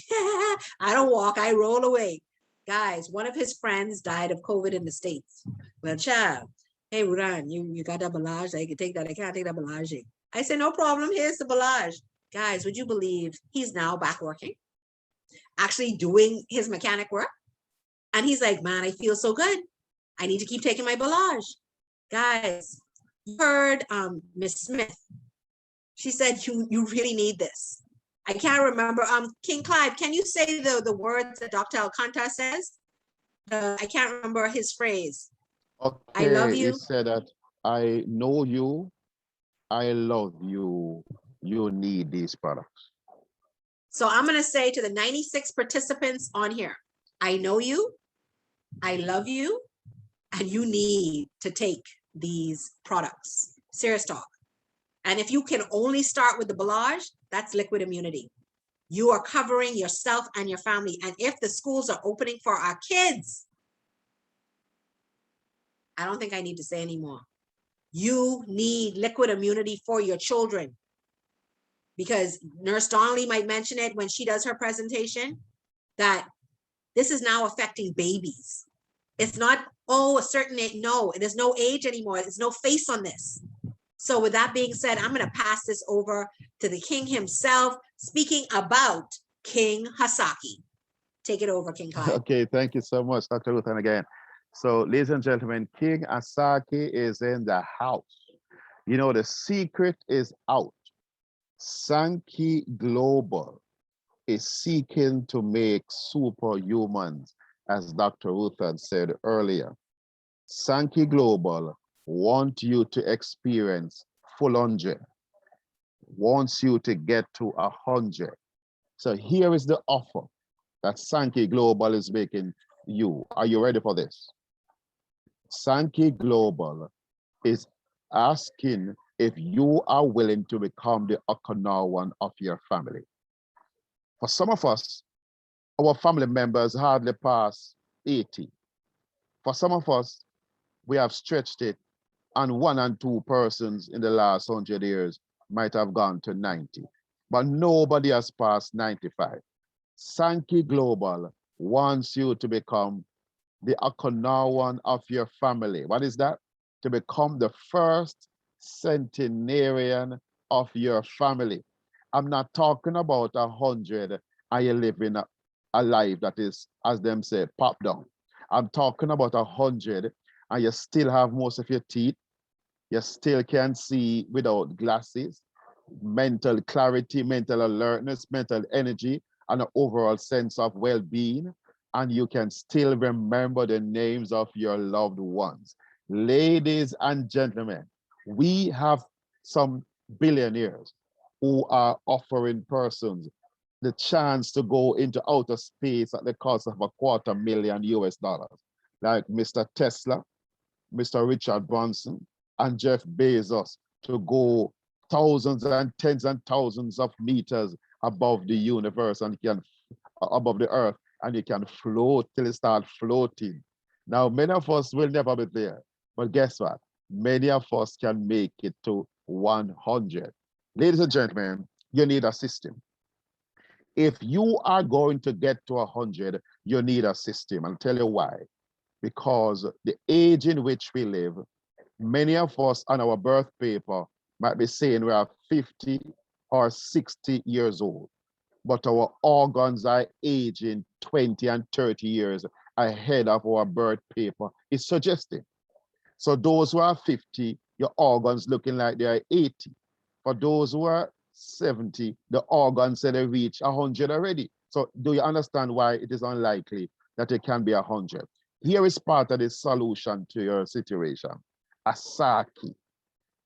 Speaker 1: I don't walk, I roll away. Guys, one of his friends died of COVID in the States. Well, child, hey, Rudan, you got that Belage? I can take that. I can't take that Belage. I said, no problem. Here's the Belage. Guys, would you believe he's now back working, actually doing his mechanic work? And he's like, man, I feel so good. I need to keep taking my Belage. Guys, you heard Miss Smith. She said, you really need this. I can't remember. King Clive, can you say the words that Dr. Alcantara says? I can't remember his phrase.
Speaker 3: Okay,
Speaker 1: I love you.
Speaker 3: He said that I know you, I love you, you need these products.
Speaker 1: So I'm going to say to the 96 participants on here, I know you, I love you, and you need to take these products. Serious talk. And if you can only start with the Belage, that's liquid immunity. You are covering yourself and your family. And if the schools are opening for our kids, I don't think I need to say anymore. You need liquid immunity for your children, because Nurse Donnelly might mention it when she does her presentation, that this is now affecting babies. It's not, oh, a certain age. No, there's no age anymore. There's no face on this. So with that being said, I'm going to pass this over to the king himself, speaking about King Hasaki. Take it over, King Clyde.
Speaker 3: Okay, thank you so much, Dr. Ruth. And again, so ladies and gentlemen, King Asaki is in the house. You know, the secret is out. Sankey Global is seeking to make superhumans, as Dr. Ruth had said earlier. Sankey Global wants you to experience full 100, wants you to get to 100. So here is the offer that Sankey Global is making you. Are you ready for this? Sankey Global is asking if you are willing to become the Okinawan of your family. For some of us, our family members hardly pass 80. For some of us, we have stretched it, and 1 and 2 persons in the last 100 years might have gone to 90, but nobody has passed 95. Sankey Global wants you to become the Okinawan of your family. What is that? To become the first centenarian of your family. I'm not talking about 100 and you living a life that is, as them say, pop down. I'm talking about 100 and you still have most of your teeth. You still can see without glasses, mental clarity, mental alertness, mental energy, and an overall sense of well-being. And you can still remember the names of your loved ones. Ladies and gentlemen, we have some billionaires who are offering persons the chance to go into outer space at the cost of $250,000 US, like Mr. Tesla, Mr. Richard Branson, and Jeff Bezos, to go thousands and tens and thousands of meters above the universe and can above the earth, and you can float till you start floating. Now, many of us will never be there, but guess what? Many of us can make it to 100. Ladies and gentlemen, you need a system. If you are going to get to 100, you need a system. I'll tell you why. Because the age in which we live, many of us on our birth paper might be saying we are 50 or 60 years old, but our organs are aging 20 and 30 years ahead of our birth paper is suggesting. So those who are 50, your organs looking like they are 80. For those who are 70, the organs say they reach 100 already. So do you understand why it is unlikely that it can be 100? Here is part of the solution to your situation. Asaki.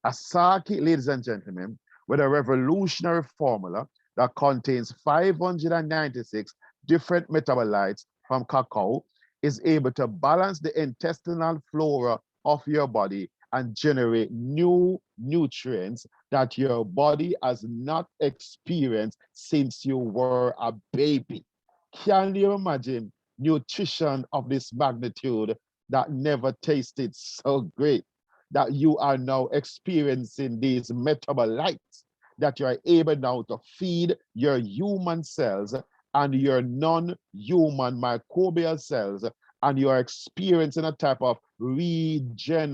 Speaker 3: Asaki, ladies and gentlemen, with a revolutionary formula that contains 596 different metabolites from cacao, is able to balance the intestinal flora of your body and generate new nutrients that your body has not experienced since you were a baby. Can you imagine nutrition of this magnitude that never tasted so great, that you are now experiencing these metabolites that you are able now to feed your human cells and your non-human microbial cells, and you are experiencing a type of regeneration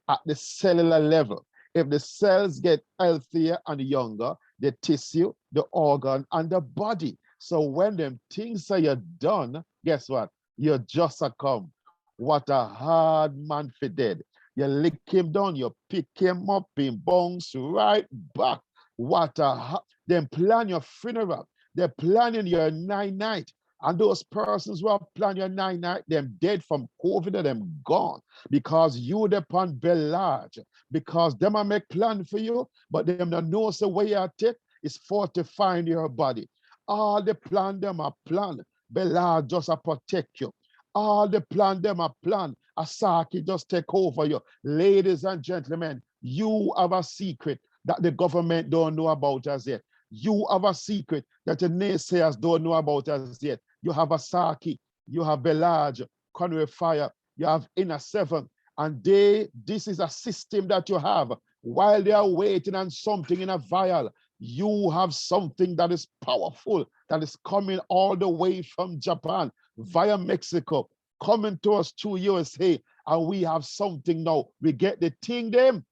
Speaker 3: at the cellular level. If the cells get healthier and younger, the tissue, the organ, and the body. So when them things are done, guess what? You just succumb. What a hard man for dead. You lick him down, you pick him up, in bounce right back. What a then plan your funeral. They're planning your night. And those persons who have planned your night, them dead from COVID, and them gone. Because you depend very large. Because them a make plan for you, but them not know the way you take is fortifying your body. All the plan them a plan. Belard just a protect you. All the plan them a plan. Asaki just take over you. Ladies and gentlemen, you have a secret that the government don't know about as yet. You have a secret that the naysayers don't know about as yet. You have a Saki, you have Belage, Conway Fire, you have Inner Seven, and this is a system that you have. While they are waiting on something in a vial, you have something that is powerful, that is coming all the way from Japan, via Mexico, coming to us to USA, and we have something now. We get the thing them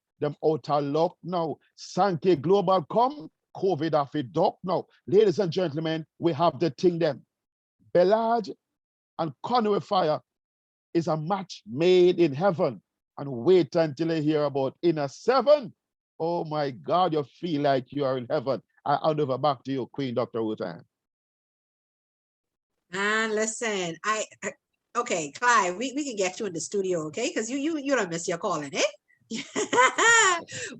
Speaker 3: out of luck now. Sankey Global come, COVID off it duck now. Ladies and gentlemen, we have the thing them. Belage and Conway Fire is a match made in heaven. And wait until you hear about Inner Seven. Oh my God, you feel like you are in heaven. I'll over back to you, Queen Dr. Ruth Ann.
Speaker 1: And listen, okay, Clyde, we can get you in the studio, okay? Because you don't miss your calling, eh?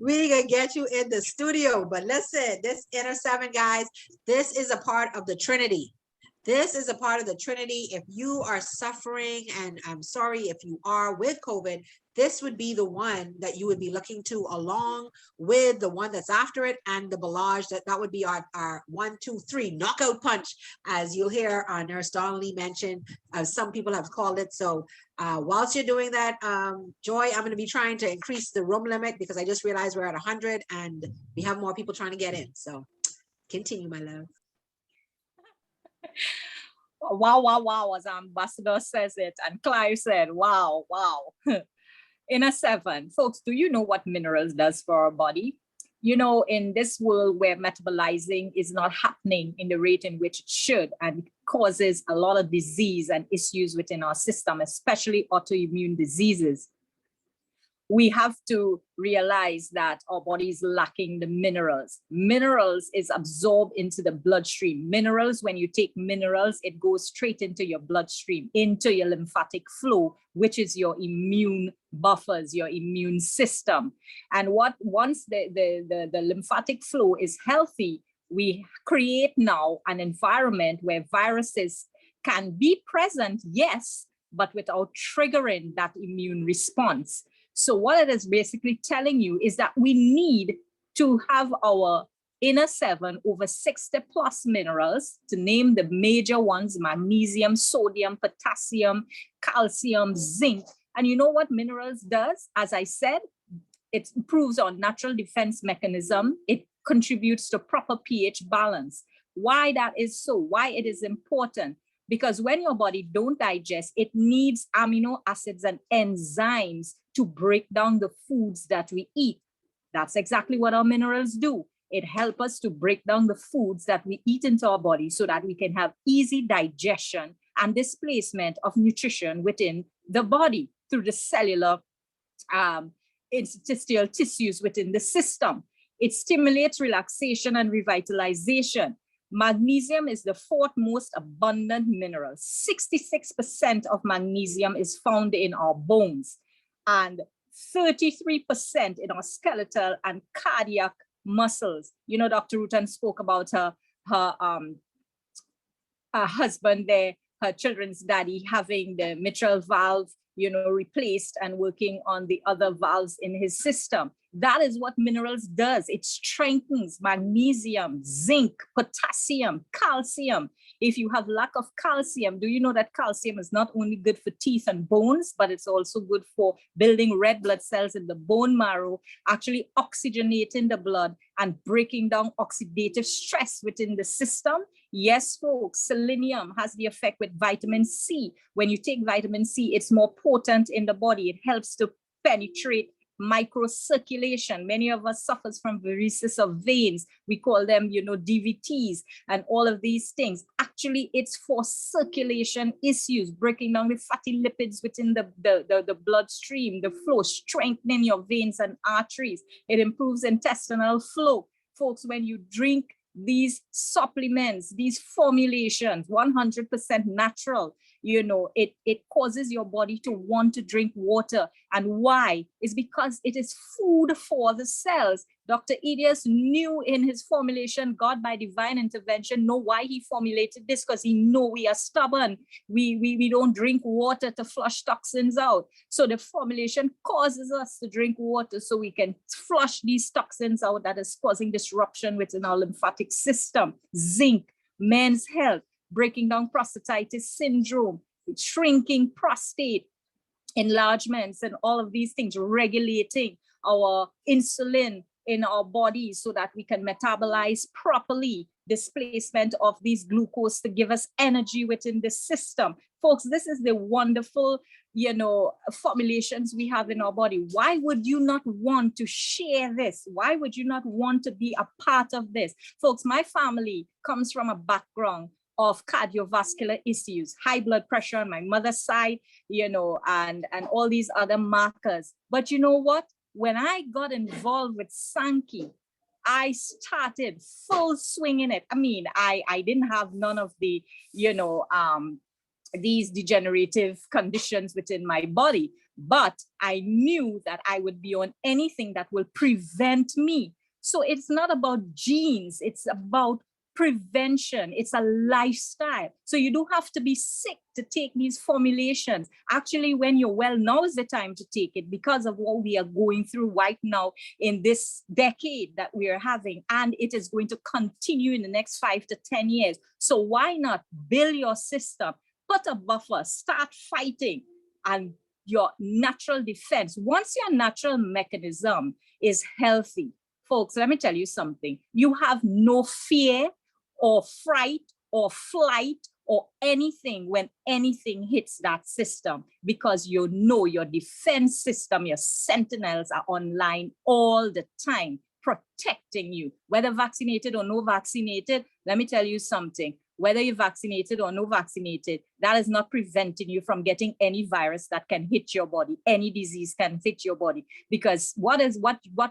Speaker 1: We can get you in the studio. But listen, this Inner Seven, guys, this is a part of the Trinity. This is a part of the Trinity. If you are suffering, and I'm sorry if you are with COVID, this would be the one that you would be looking to, along with the one that's after it and the Belage. That would be our 1, 2, 3 knockout punch, as you'll hear Nurse Donnelly mention. Some people have called it. So whilst you're doing that, Joy, I'm going to be trying to increase the room limit because I just realized we're at 100 and we have more people trying to get in. So continue, my love.
Speaker 4: Wow, wow, wow, as Ambassador says it, and Clive said, wow, wow. Inner Seven, folks, do you know what minerals does for our body? You know, in this world where metabolizing is not happening in the rate in which it should, and causes a lot of disease and issues within our system, especially autoimmune diseases, we have to realize that our body is lacking the minerals. Minerals is absorbed into the bloodstream. Minerals, when you take minerals, it goes straight into your bloodstream, into your lymphatic flow, which is your immune buffers, your immune system. And once the lymphatic flow is healthy, we create now an environment where viruses can be present, yes, but without triggering that immune response. So what it is basically telling you is that we need to have our Inner Seven over 60 plus minerals, to name the major ones: magnesium, sodium, potassium, calcium, zinc. And you know what minerals does? As I said, it improves our natural defense mechanism. It contributes to proper pH balance. Why that is so, why it is important? Because when your body don't digest, it needs amino acids and enzymes to break down the foods that we eat. That's exactly what our minerals do. It helps us to break down the foods that we eat into our body so that we can have easy digestion and displacement of nutrition within the body through the cellular interstitial tissues within the system. It stimulates relaxation and revitalization. Magnesium is the fourth most abundant mineral. 66% of magnesium is found in our bones, and 33% in our skeletal and cardiac muscles. You know, Dr. Rutan spoke about her husband there, her children's daddy, having the mitral valve, you know, replaced and working on the other valves in his system. That is what minerals does. It strengthens magnesium, zinc, potassium, calcium. If you have lack of calcium, do you know that calcium is not only good for teeth and bones, but it's also good for building red blood cells in the bone marrow, actually oxygenating the blood and breaking down oxidative stress within the system? Yes, folks, selenium has the effect with vitamin C. When you take vitamin C, it's more potent in the body. It helps to penetrate microcirculation. Many of us suffers from varices of veins. We call them, you know, DVTs and all of these things. Actually, it's for circulation issues, breaking down the fatty lipids within the bloodstream, the flow, strengthening your veins and arteries. It improves intestinal flow. Folks, when you drink these supplements, these formulations, 100% natural, you know, it causes your body to want to drink water. And why? It's because it is food for the cells. Dr. Edius knew in his formulation, God by divine intervention, know why he formulated this, because he know we are stubborn. We don't drink water to flush toxins out. So the formulation causes us to drink water so we can flush these toxins out that is causing disruption within our lymphatic system. Zinc, men's health, breaking down prostatitis syndrome, shrinking prostate, enlargements, and all of these things, regulating our insulin in our bodies so that we can metabolize properly displacement of these glucose to give us energy within the system. Folks, this is the wonderful, formulations we have in our body. Why would you not want to share this? Why would you not want to be a part of this? Folks, my family comes from a background of cardiovascular issues, high blood pressure on my mother's side, and all these other markers. But you know what? When I got involved with Sankey, I started full swing in it. I mean, I didn't have none of the, these degenerative conditions within my body, but I knew that I would be on anything that will prevent me. So it's not about genes, it's about prevention. It's a lifestyle. So you don't have to be sick to take these formulations. Actually, when you're well, now is the time to take it because of what we are going through right now in this decade that we are having. And it is going to continue in the next 5 to 10 years. So why not build your system, put a buffer, start fighting, and your natural defense. Once your natural mechanism is healthy, folks, let me tell you something. You have no fear or fright or flight or anything when anything hits that system, because you know your defense system, your sentinels are online all the time, protecting you. Whether vaccinated or no vaccinated, let me tell you something. Whether you're vaccinated or no vaccinated, that is not preventing you from getting any virus that can hit your body. Any disease can hit your body, because what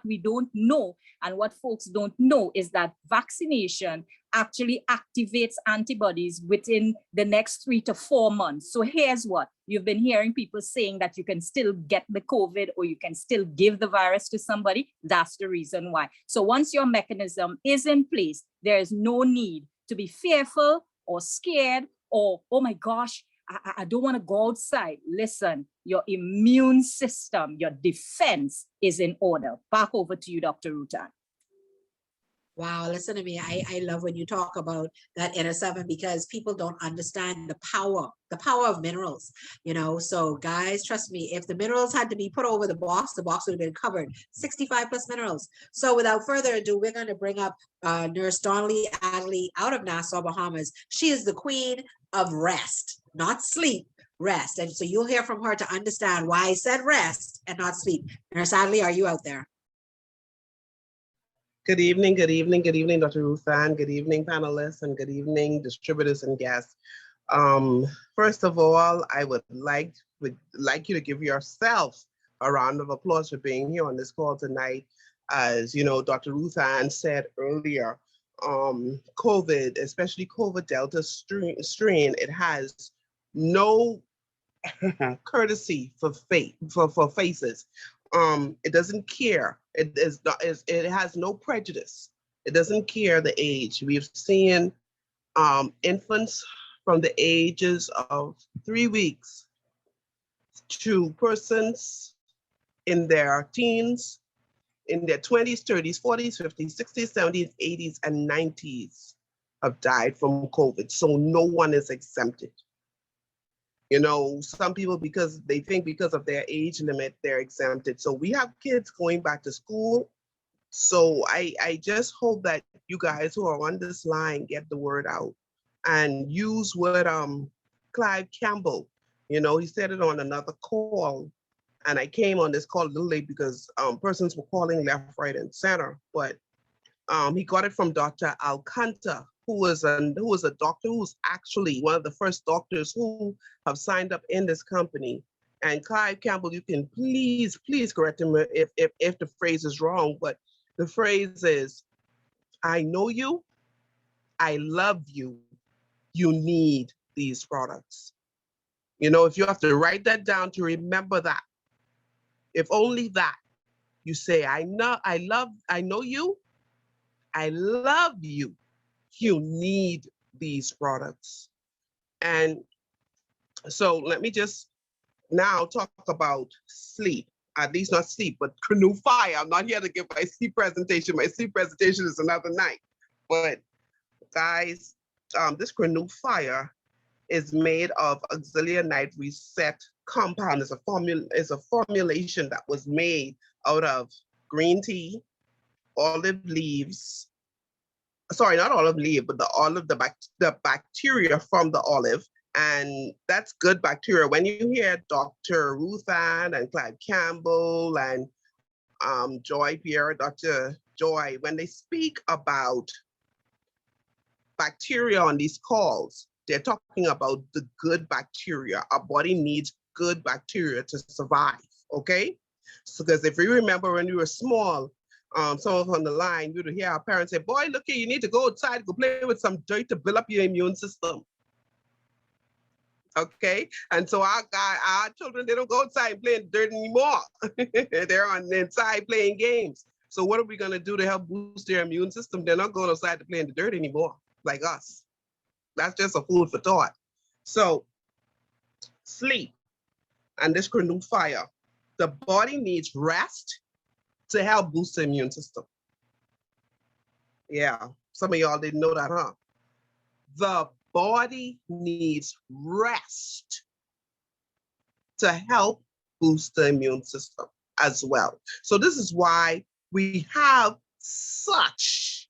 Speaker 4: we don't know and what folks don't know is that vaccination actually activates antibodies within the next 3 to 4 months. So here's what you've been hearing people saying, that you can still get the COVID or you can still give the virus to somebody. That's the reason why. So once your mechanism is in place, there is no need to be fearful or scared or, oh my gosh, I don't want to go outside. Listen, your immune system, your defense is in order. Back over to you, Dr. Rutan.
Speaker 1: Wow, listen to me. I love when you talk about that inner seven, because people don't understand the power of minerals, So guys, trust me, if the minerals had to be put over the box would have been covered. 65 plus minerals. So without further ado, we're going to bring up Nurse Donnelly Adley out of Nassau, Bahamas. She is the queen of rest, not sleep, rest. And so you'll hear from her to understand why I said rest and not sleep. Nurse Adley, are you out there?
Speaker 5: Good evening, Dr. Ruthan. Good evening, panelists, and good evening, distributors and guests. First of all, I would like you to give yourself a round of applause for being here on this call tonight. As you know, Dr. Ruthan said earlier, COVID, especially COVID Delta strain, it has no courtesy for faces. It doesn't care. It has no prejudice. It doesn't care the age. We've seen infants from the ages of 3 weeks to persons in their teens, in their 20s, 30s, 40s, 50s, 60s, 70s, 80s, and 90s have died from COVID. So no one is exempted. Some people, because they think because of their age limit, they're exempted. So we have kids going back to school. So I just hope that you guys who are on this line get the word out and use what Clive Campbell, he said it on another call. And I came on this call a little late because persons were calling left, right, and center. But he got it from Dr. Alcanta, who was a doctor who was actually one of the first doctors who have signed up in this company. And Clive Campbell, you can please correct him if the phrase is wrong, but the phrase is, I know you, I love you, you need these products. If you have to write that down to remember that, if only that, You say, I know you, I love you. You need these products. And so let me just now talk about sleep. At least not sleep, but Canoe Fire. I'm not here to give my sleep presentation. My sleep presentation is another night. But guys, this Canoe Fire is made of auxiliary night reset compound. It's a formulation that was made out of green tea, olive leaves. Sorry, not olive leaf, but the bacteria from the olive. And that's good bacteria. When you hear Dr. Ruth Ann and Clyde Campbell and Joy Pierre, Dr. Joy, when they speak about bacteria on these calls, they're talking about the good bacteria. Our body needs good bacteria to survive, okay? So, because if you remember when we were small, some of on the line, we would hear our parents say, boy, look here, you need to go outside, go play with some dirt to build up your immune system. Okay, and so our children, they don't go outside and play in dirt anymore. They're on the inside playing games. So what are we gonna do to help boost their immune system? They're not going outside to play in the dirt anymore, like us. That's just a food for thought. So sleep and this Canoe Fire, the body needs rest to help boost the immune system. Yeah, some of y'all didn't know that, huh? The body needs rest to help boost the immune system as well. So this is why we have such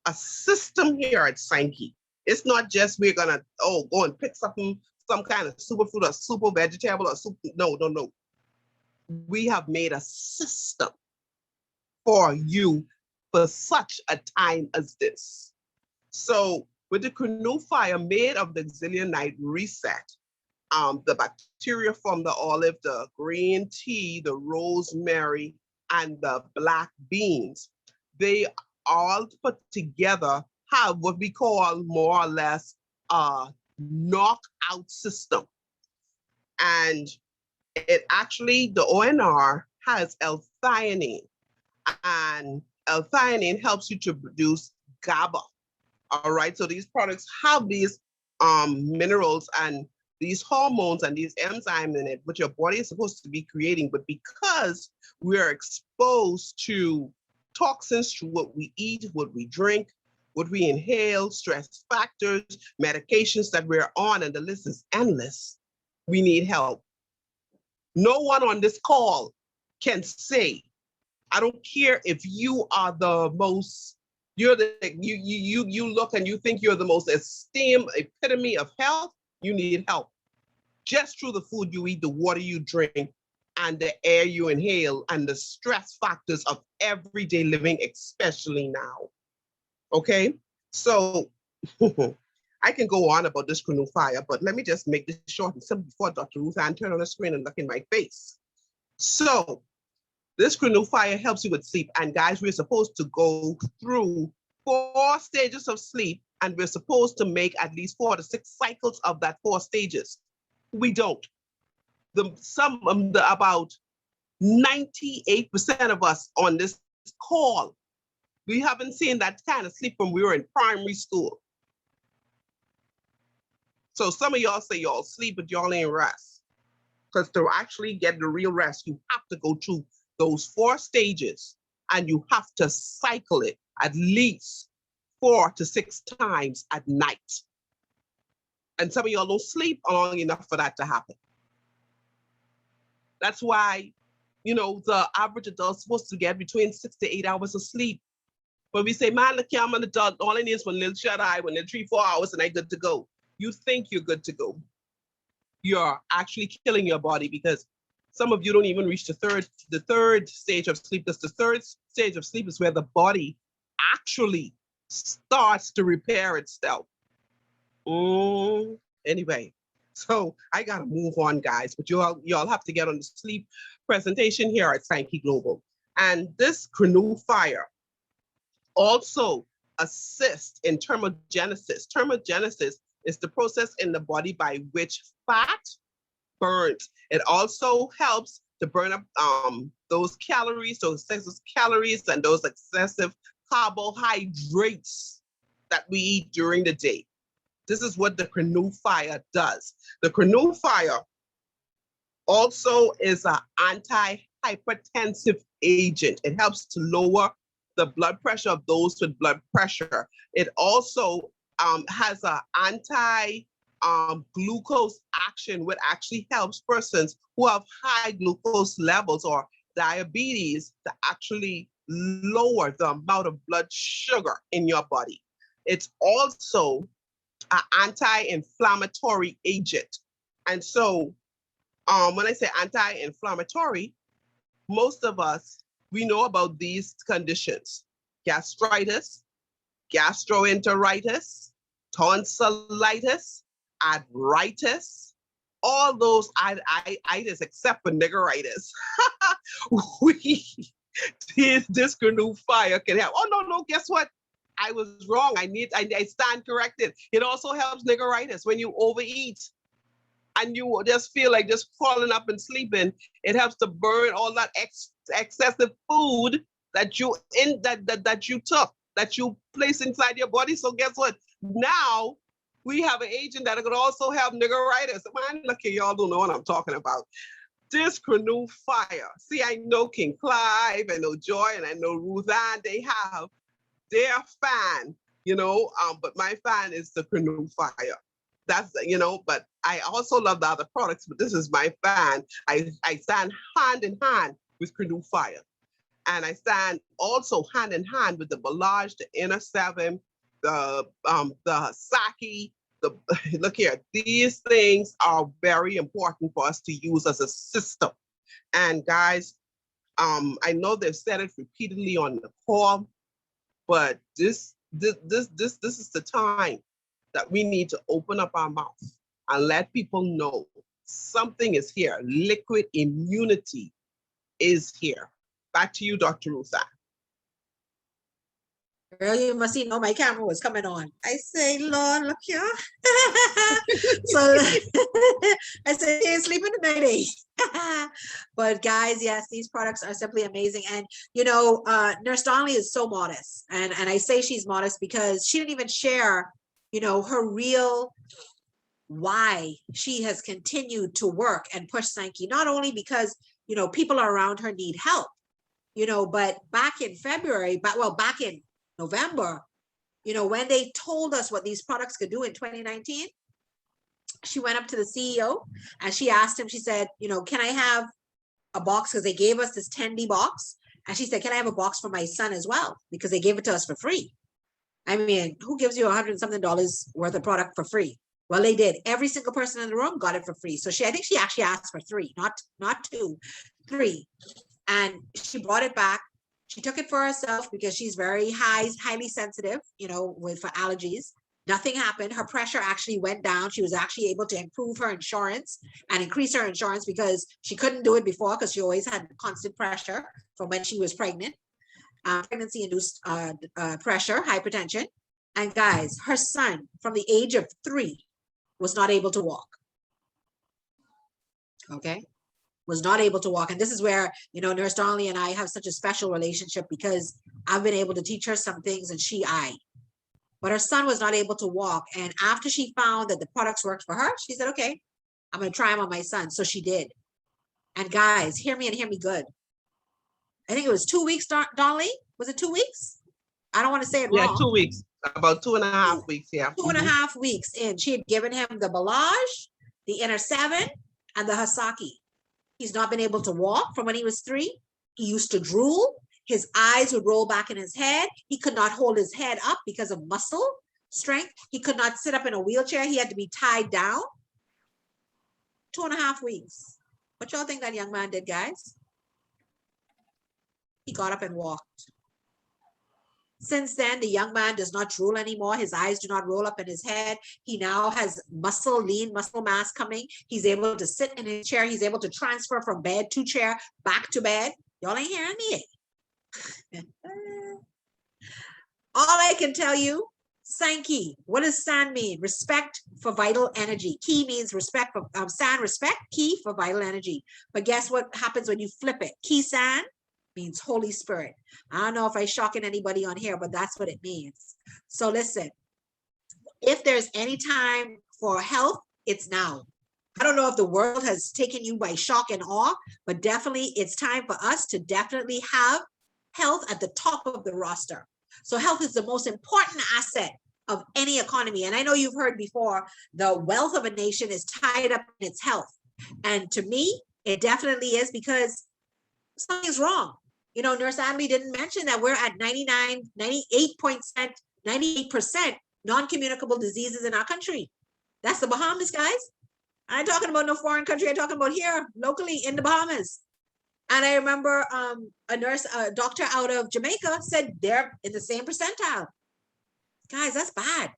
Speaker 5: a system here at Sankey. It's not just we're gonna go and pick something, some kind of superfood or super vegetable or super. No. We have made a system for you for such a time as this. So with the Canoe Fire made of the auxiliary night reset, the bacteria from the olive, the green tea, the rosemary, and the black beans, they all put together have what we call more or less a knockout system. And it actually, the ONR has L-theanine, and L-theanine helps you to produce GABA. All right, so these products have these minerals and these hormones and these enzymes in it, which your body is supposed to be creating, but because we're exposed to toxins through what we eat, what we drink, what we inhale, stress factors, medications that we're on, and the list is endless, we need help. No one on this call can say, I don't care if you are the most, you look and you think you're the most esteemed epitome of health, you need help. Just through the food you eat, the water you drink, and the air you inhale, and the stress factors of everyday living, especially now. Okay, so I can go on about this Canoe Fire, but let me just make this short and simple before Dr. Ruth Ann turn on the screen and look in my face. So this Canoe Fire helps you with sleep. And guys, we're supposed to go through 4 stages of sleep, and we're supposed to make at least 4 to 6 cycles of that 4 stages. We don't. About 98% of us on this call, we haven't seen that kind of sleep when we were in primary school. So some of y'all say y'all sleep, but y'all ain't rest. Because to actually get the real rest, you have to go through those 4 stages, and you have to cycle it at least 4 to 6 times at night. And some of y'all don't sleep long enough for that to happen. That's why, the average adult's supposed to get between 6 to 8 hours of sleep. But we say, man, look here, I'm an adult. All I need is one little shut eye, one little 3-4 hours, and I'm good to go. You think you're good to go. You're actually killing your body, because some of you don't even reach the third stage of sleep. Because the third stage of sleep is where the body actually starts to repair itself. Anyway, so I gotta move on, guys, but you all have to get on the sleep presentation here at Sankey Global. And this Canoe Fire also assists in thermogenesis. Thermogenesis is the process in the body by which fat burns. It also helps to burn up those calories, those excessive calories and those excessive carbohydrates that we eat during the day. This is what the Canoe Fire does. The Canoe Fire also is an anti-hypertensive agent. It helps to lower the blood pressure of those with blood pressure. It also has an anti-glucose action, which actually helps persons who have high glucose levels or diabetes to actually lower the amount of blood sugar in your body. It's also an anti-inflammatory agent. And so when I say anti-inflammatory, most of us, we know about these conditions: gastritis, gastroenteritis, tonsillitis, arthritis, all those itis except for niggeritis. This Canoe Fire can help. Oh, no, guess what? I was wrong. I stand corrected. It also helps niggeritis when you overeat and you just feel like just falling up and sleeping. It helps to burn all that excessive food that you took, that you place inside your body. So guess what? Now we have an agent that could also help niggeritis. Man, look here, y'all don't know what I'm talking about. This Canoe Fire. See, I know King Clive, I know Joy, and I know Ruth Ann. They have their fan, but my fan is the Canoe Fire. That's, but I also love the other products, but this is my fan. I stand hand in hand with Canoe Fire. And I stand also hand in hand with the Balage, the Inner 7, the Saki. Look here, these things are very important for us to use as a system. And guys, I know they've said it repeatedly on the call, but this is the time that we need to open up our mouth and let people know something is here. Liquid immunity is here. Back to you, Dr. Ruth Ann.
Speaker 1: Girl, you must see, my camera was coming on. I say, Lord, look here. So I said, hey, sleeping tonight. But guys, yes, these products are simply amazing. And, Nurse Donnelly is so modest. And I say she's modest because she didn't even share, her real why she has continued to work and push Sankey, not only because, people around her need help, but back in February, back in November, when they told us what these products could do in 2019, she went up to the CEO and she asked him, she said, can I have a box? Because they gave us this 10D box. And she said, can I have a box for my son as well? Because they gave it to us for free. I mean, who gives you $100 and something worth of product for free? Well, they did. Every single person in the room got it for free. So I think she actually asked for 3, not 2, 3. And she brought it back. She took it for herself because she's very highly sensitive, for allergies. Nothing happened. Her pressure actually went down. She was actually able to improve her insurance and increase her insurance because she couldn't do it before because she always had constant pressure from when she was pregnant. Pregnancy-induced pressure, hypertension. And guys, her son from the age of 3 was not able to walk. Okay. Was not able to walk. And this is where, Nurse Donnelly and I have such a special relationship because I've been able to teach her some things and but her son was not able to walk. And after she found that the products worked for her, she said, okay, I'm going to try them on my son. So she did. And guys, hear me and hear me good. I think it was 2 weeks, Donnelly. Was it 2 weeks? I don't want to say it wrong.
Speaker 5: Yeah, 2 weeks. About 2.5 weeks, yeah.
Speaker 1: 2.5 weeks in. She had given him the Balage, the Inner 7, and the Hasaki. He's not been able to walk from when he was 3. He used to drool. His eyes would roll back in his head. He could not hold his head up because of muscle strength. He could not sit up in a wheelchair. He had to be tied down. 2.5 weeks. What y'all think that young man did, guys? He got up and walked. Since then, the young man does not drool anymore. His eyes do not roll up in his head. He now has lean muscle mass coming. He's able to sit in his chair. He's able to transfer from bed to chair, back to bed. Y'all ain't hearing me. All I can tell you, Sankey, what does SAN mean? Respect for vital energy. Key means respect for SAN, respect, key for vital energy. But guess what happens when you flip it? Key SAN means Holy Spirit. I don't know if I'm shocking anybody on here, but that's what it means. So listen, if there's any time for health, it's now. I don't know if the world has taken you by shock and awe, but definitely it's time for us to definitely have health at the top of the roster. So health is the most important asset of any economy. And I know you've heard before, the wealth of a nation is tied up in its health. And to me, it definitely is, because something's wrong. You know, Nurse Adley didn't mention that we're at 98% non-communicable diseases in our country. That's the Bahamas, guys. I'm not talking about no foreign country. I'm talking about here, locally in the Bahamas. And I remember a nurse, a doctor out of Jamaica said they're in the same percentile. Guys, that's bad.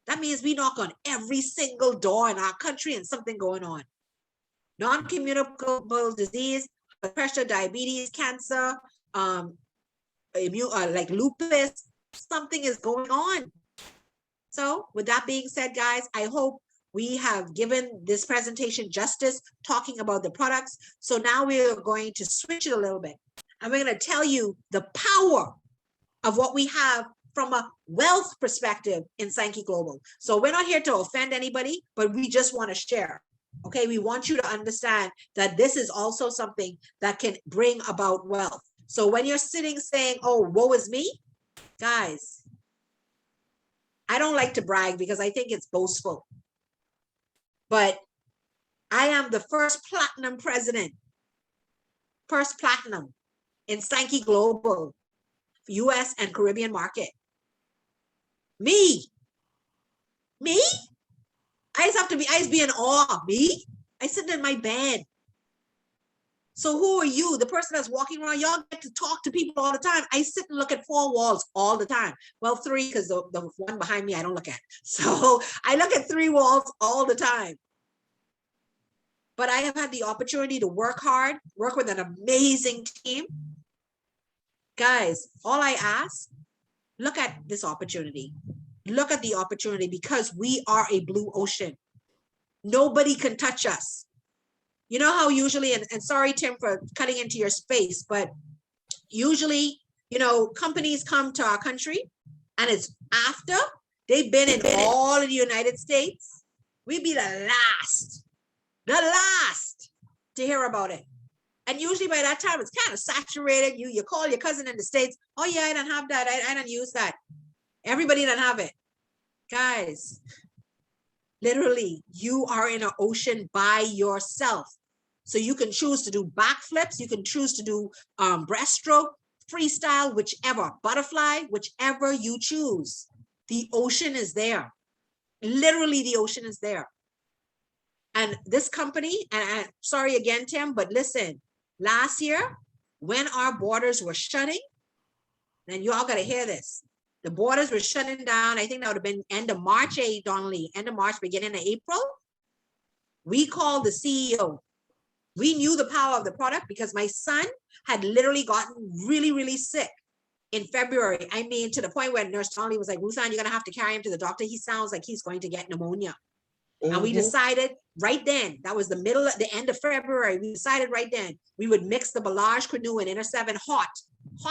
Speaker 1: That means we knock on every single door in our country and something going on. Non-communicable disease, blood pressure, diabetes, cancer, like lupus, something is going on. So with that being said, guys, I hope we have given this presentation justice talking about the products. So now we are going to switch it a little bit. And we're going to tell you the power of what we have from a wealth perspective in Sankey Global. So we're not here to offend anybody, but we just want to share. Okay, we want you to understand that this is also something that can bring about wealth. So when you're sitting saying, oh, woe is me, guys, I don't like to brag because I think it's boastful. But I am the first platinum president, first platinum in Sankey Global, US and Caribbean market. Me. I used to be in awe. Me? I sit in my bed. So who are you? The person that's walking around, y'all get to talk to people all the time. I sit and look at 4 walls all the time. Well, 3, because the one behind me, I don't look at. So I look at 3 walls all the time. But I have had the opportunity to work hard, work with an amazing team. Guys, all I ask, look at this opportunity. Look at the opportunity, because we are a blue ocean. Nobody can touch us. You know how usually, and sorry, Tim, for cutting into your space, but usually, you know, companies come to our country and it's after they've been in all of the United States. We be the last to hear about it. And usually by that time, it's kind of saturated. You call your cousin in the States. Oh yeah, I don't have that. I don't use that. Everybody don't have it. Guys, literally, you are in an ocean by yourself. So you can choose to do backflips. You can choose to do breaststroke, freestyle, whichever, butterfly, whichever you choose. The ocean is there. Literally, the ocean is there. And this company, and sorry again, Tim, but listen, last year, when our borders were shutting, and you all got to hear this, the borders were shutting down. I think that would have been end of March, Donnelly, end of March, beginning of April. We called the CEO. We knew the power of the product because my son had literally gotten really, really sick in February. I mean, to the point where Nurse Donnelly was like, Ruthann, you're going to have to carry him to the doctor. He sounds like he's going to get pneumonia. And we decided right then, that was the end of February, we decided right then, we would mix the Balage Canoe and Inner 7 hot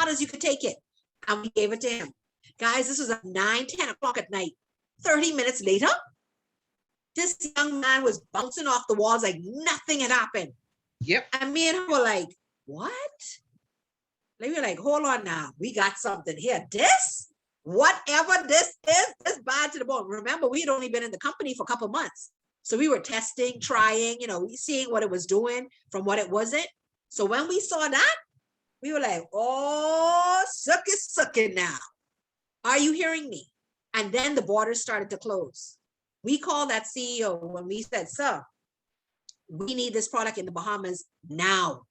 Speaker 1: as you could take it. And we gave it to him. Guys, this was at 9, 10 o'clock at night. 30 minutes later, this young man was bouncing off the walls like nothing had happened.
Speaker 5: Yep.
Speaker 1: And me and her were like, what? We were like, hold on now. We got something here. This, whatever this is, this bad to the bone. Remember, we had only been in the company for a couple months. So we were testing, trying, you know, seeing what it was doing from what it wasn't. So when we saw that, we were like, oh, suck it now. Are you hearing me? And then the borders started to close. We called that CEO when we said, sir, we need this product in the Bahamas now.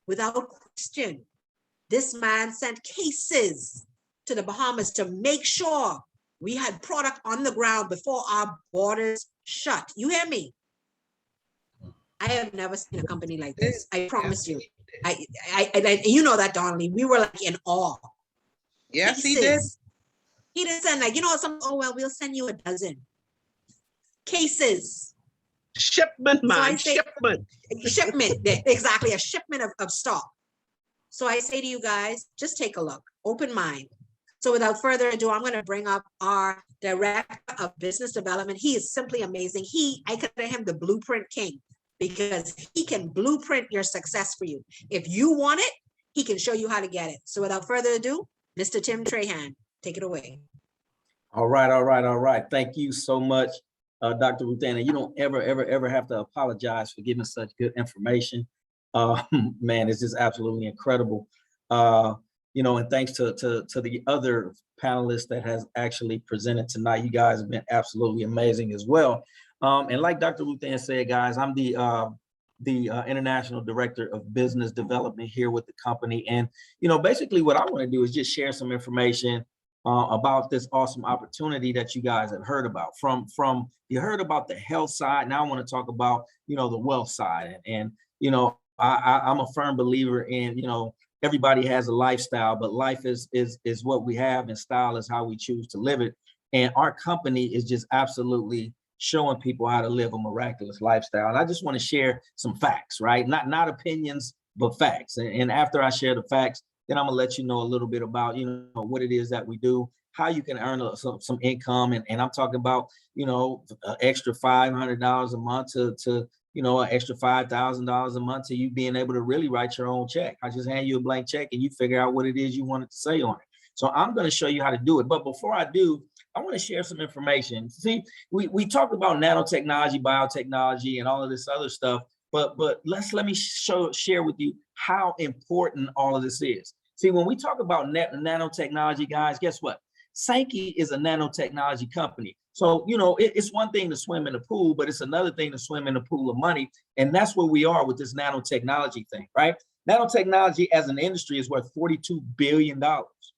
Speaker 1: Without question, this man sent cases to the Bahamas to make sure we had product on the ground before our borders shut. You hear me? I have never seen a company like this. I promise you. I you know that, Donnelly. We were like in awe.
Speaker 5: Yes, he did.
Speaker 1: He didn't send like, some, oh, well, we'll send you a dozen cases.
Speaker 5: Shipment,
Speaker 1: So I
Speaker 5: man,
Speaker 1: say-
Speaker 5: shipment.
Speaker 1: Shipment, exactly, a shipment of stock. So I say to you guys, just take a look, open mind. So without further ado, I'm going to bring up our director of business development. He is simply amazing. I consider him the blueprint king because he can blueprint your success for you. If you want it, he can show you how to get it. So without further ado, Mr. Tim Trahan, take it away.
Speaker 6: All right, all right, all right. Thank you so much, Dr. Ruth Ann. You don't ever have to apologize for giving such good information. Man, it's just absolutely incredible. And thanks to the other panelists that has actually presented tonight. You guys have been absolutely amazing as well. And like Dr. Ruth Ann said, guys, I'm the International Director of Business Development here with the company. And, basically what I want to do is just share some information about this awesome opportunity that you guys have heard about. You heard about the health side. Now I want to talk about, the wealth side. And I'm a firm believer in, everybody has a lifestyle, but life is what we have and style is how we choose to live it. And our company is just absolutely showing people how to live a miraculous lifestyle. And I just want to share some facts, right? Not opinions, but facts. And after I share the facts, then I'm gonna let you know a little bit about, what it is that we do, how you can earn some income. And I'm talking about, extra $500 a month to an extra $5,000 a month to you being able to really write your own check. I just hand you a blank check and you figure out what it is you wanted to say on it. So I'm going to show you how to do it. But before I do, I want to share some information. See, we talked about nanotechnology, biotechnology, and all of this other stuff. But let me share with you how important all of this is. See, when we talk about nanotechnology, guys, guess what? Sankey is a nanotechnology company. So, it's one thing to swim in a pool, but it's another thing to swim in a pool of money. And that's where we are with this nanotechnology thing, right? Nanotechnology as an industry is worth $42 billion,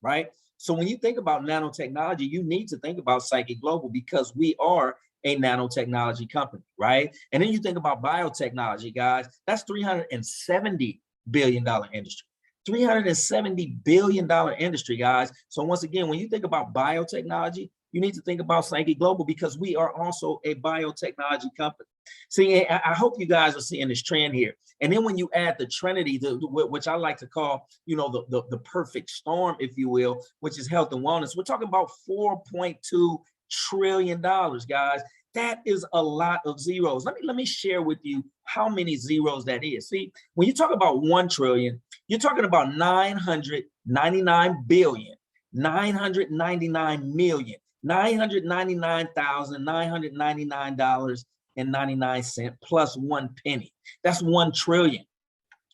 Speaker 6: right? So when you think about nanotechnology, you need to think about Sankey Global because we are a nanotechnology company, right? And then you think about biotechnology, guys, that's $370 billion industry. $370 billion industry, guys. So once again, when you think about biotechnology, you need to think about Sankey Global because we are also a biotechnology company. See, I hope you guys are seeing this trend here. And then when you add the Trinity, which I like to call, the perfect storm, if you will, which is health and wellness, we're talking about $4.2 trillion, guys. That is a lot of zeros. Let me share with you how many zeros that is. See, when you talk about 1 trillion, you're talking about 999 billion, 999 million, $999,999.99 plus 1 penny. That's 1 trillion,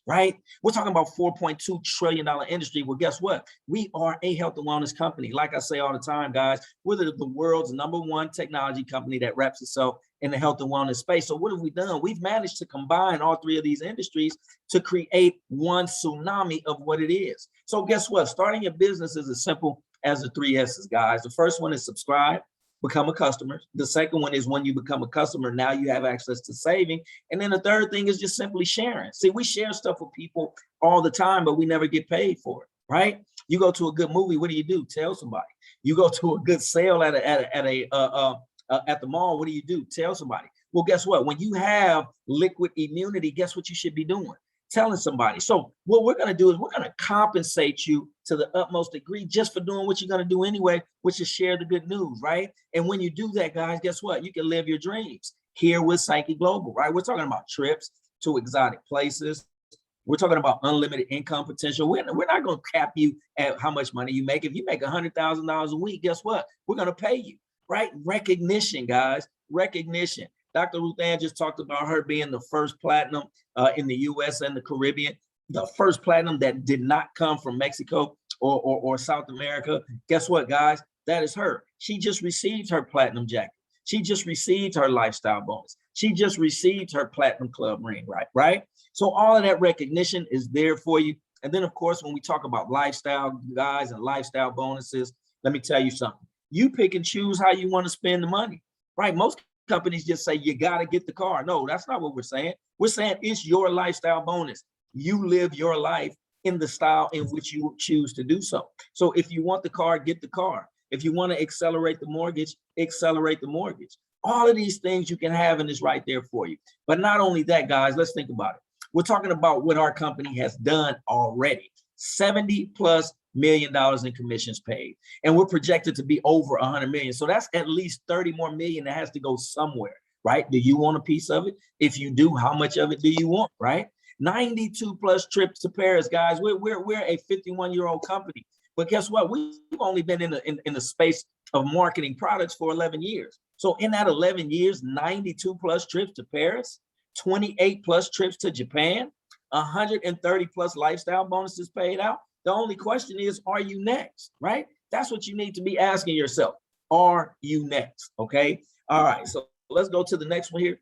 Speaker 6: right? We're talking about $4.2 trillion industry. Well, guess what? We are a health and wellness company. Like I say all the time, guys, we're the world's #1 technology company that wraps itself in the health and wellness space. So what have we done? We've managed to combine all three of these industries to create one tsunami of what it is. So guess what? Starting your business is as simple as the 3 S's, guys. The first one is subscribe, become a customer. The second one is when you become a customer, now you have access to saving. And then the third thing is just simply sharing. See, we share stuff with people all the time, but we never get paid for it, right? You go to a good movie, what do? Tell somebody. You go to a good sale at the mall, what do? Tell somebody. Well, guess what? When you have liquid immunity, guess what you should be doing? Telling somebody. So what we're going to do is we're going to compensate you to the utmost degree just for doing what you're going to do anyway, which is share the good news, right? And when you do that, guys, guess what? You can live your dreams here with Sankey Global, right? We're talking about trips to exotic places. We're talking about unlimited income potential. We're not going to cap you at how much money you make. If you make $100,000 a week, guess what? We're going to pay you, right? Recognition, guys, recognition. Dr. Ruth Ann just talked about her being the first platinum in the US and the Caribbean, the first platinum that did not come from Mexico or South America. Guess what, guys? That is her. She just received her platinum jacket. She just received her lifestyle bonus. She just received her platinum club ring, right? So all of that recognition is there for you. And then, of course, when we talk about lifestyle, guys, and lifestyle bonuses, let me tell you something. You pick and choose how you want to spend the money, right? Most companies just say you got to get the car. No, that's not what we're saying. We're saying it's your lifestyle bonus. You live your life in the style in which you choose to do so. So if you want the car, get the car. If you want to accelerate the mortgage, accelerate the mortgage. All of these things you can have and it's right there for you. But not only that, guys, let's think about it. We're talking about what our company has done already. $70+ million in commissions paid. And we're projected to be over 100 million. So that's at least 30 more million that has to go somewhere, right? Do you want a piece of it? If you do, how much of it do you want, right? 92+ trips to Paris, guys. We're a 51-year-old company. But guess what? We've only been in the space of marketing products for 11 years. So in that 11 years, 92+ trips to Paris, 28+ trips to Japan, 130+ lifestyle bonuses paid out. The only question is, are you next, right? That's what you need to be asking yourself. Are you next, okay? All right, so let's go to the next one here.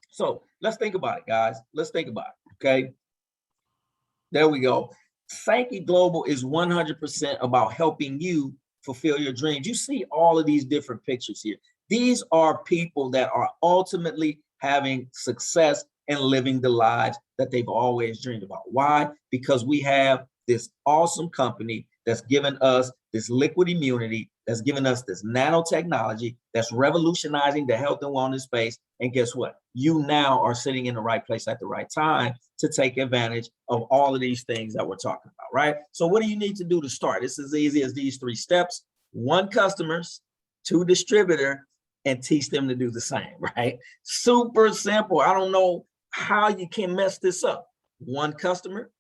Speaker 6: So let's think about it, guys. Let's think about it, okay? There we go. Sankey Global is 100% about helping you fulfill your dreams. You see all of these different pictures here. These are people that are ultimately having success and living the lives that they've always dreamed about. Why? Because we have this awesome company that's given us this liquid immunity, that's given us this nanotechnology, that's revolutionizing the health and wellness space. And guess what? You now are sitting in the right place at the right time to take advantage of all of these things that we're talking about, right? So what do you need to do to start? It's as easy as these 3 steps. 1 customers, 2 distributor, and teach them to do the same, right? Super simple. I don't know how you can mess this up. 1 customer,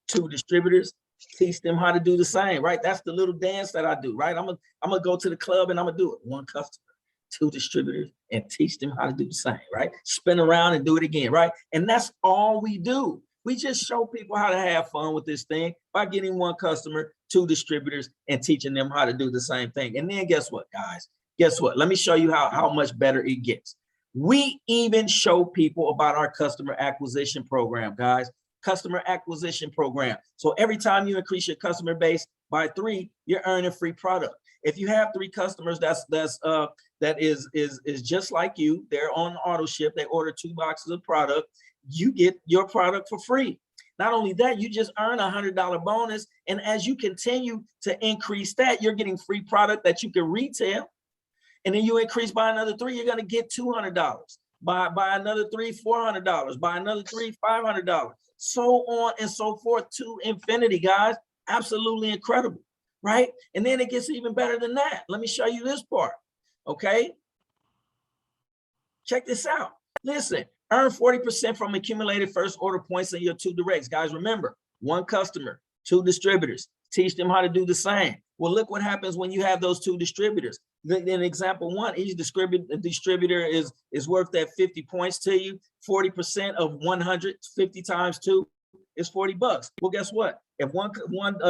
Speaker 6: 2 distributors, teach them how to do the same, right? That's the little dance that I do, right? I'm gonna go to the club and I'm gonna do it. 1 customer, 2 distributors, and teach them how to do the same, right? Spin around and do it again, right? And that's all we do. We just show people how to have fun with this thing by getting 1 customer, 2 distributors, and teaching them how to do the same thing. And then guess what, guys? Guess what? Let me show you how much better it gets. We even show people about our customer acquisition program, guys. Customer acquisition program. So every time you increase your customer base by 3, you're earning free product. If you have 3 customers that is just like you, they're on auto ship, they order 2 boxes of product, you get your product for free. Not only that, you just earn a $100 bonus. And as you continue to increase that, you're getting free product that you can retail. And then you increase by another 3, you're going to get $200. By another 3, $400. By another 3, $500. So on and so forth to infinity, guys. Absolutely incredible, right? And then it gets even better than that. Let me show you this part, okay? Check this out. Listen, earn 40% from accumulated first order points in your 2 directs. Guys, remember, 1 customer, 2 distributors. Teach them how to do the same. Well, look what happens when you have those 2 distributors. In example 1, each distributor is worth that 50 points to you. 40% of 100, 50 times 2 is $40. Well, guess what? If one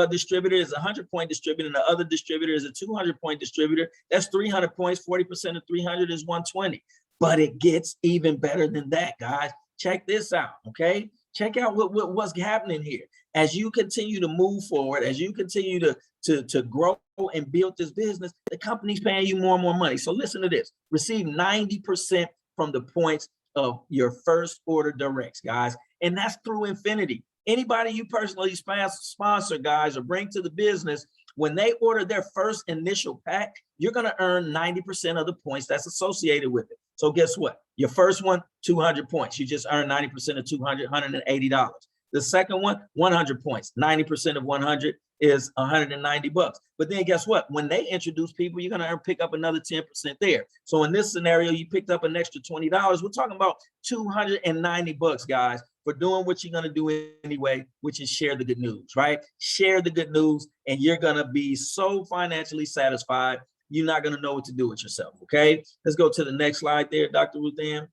Speaker 6: distributor is a 100-point distributor and the other distributor is a 200-point distributor, that's 300 points. 40% of 300 is 120. But it gets even better than that, guys. Check this out, okay? Check out what's happening here. As you continue to move forward, as you continue to grow and build this business, the company's paying you more and more money. So listen to this. Receive 90% from the points of your first order directs, guys. And that's through infinity. Anybody you personally sponsor, guys, or bring to the business, when they order their first initial pack, you're going to earn 90% of the points that's associated with it. So guess what? Your first one, 200 points. You just earned 90% of 200, $180. The second one, 100 points. 90% of 100 is $190. But then guess what? When they introduce people, you're going to pick up another 10% there. So in this scenario, you picked up an extra $20. We're talking about $290, guys, for doing what you're going to do anyway, which is share the good news, right? Share the good news, and you're going to be so financially satisfied, you're not going to know what to do with yourself, okay? Let's go to the next slide there, Dr. Ruth Ann.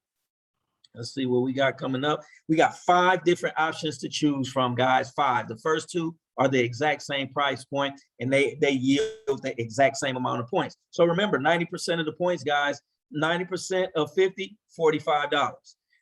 Speaker 6: Let's see what we got coming up. We got 5 different options to choose from, guys. 5. The first 2 are the exact same price point, and they yield the exact same amount of points. So remember, 90% of the points, guys, 90% of 50, $45.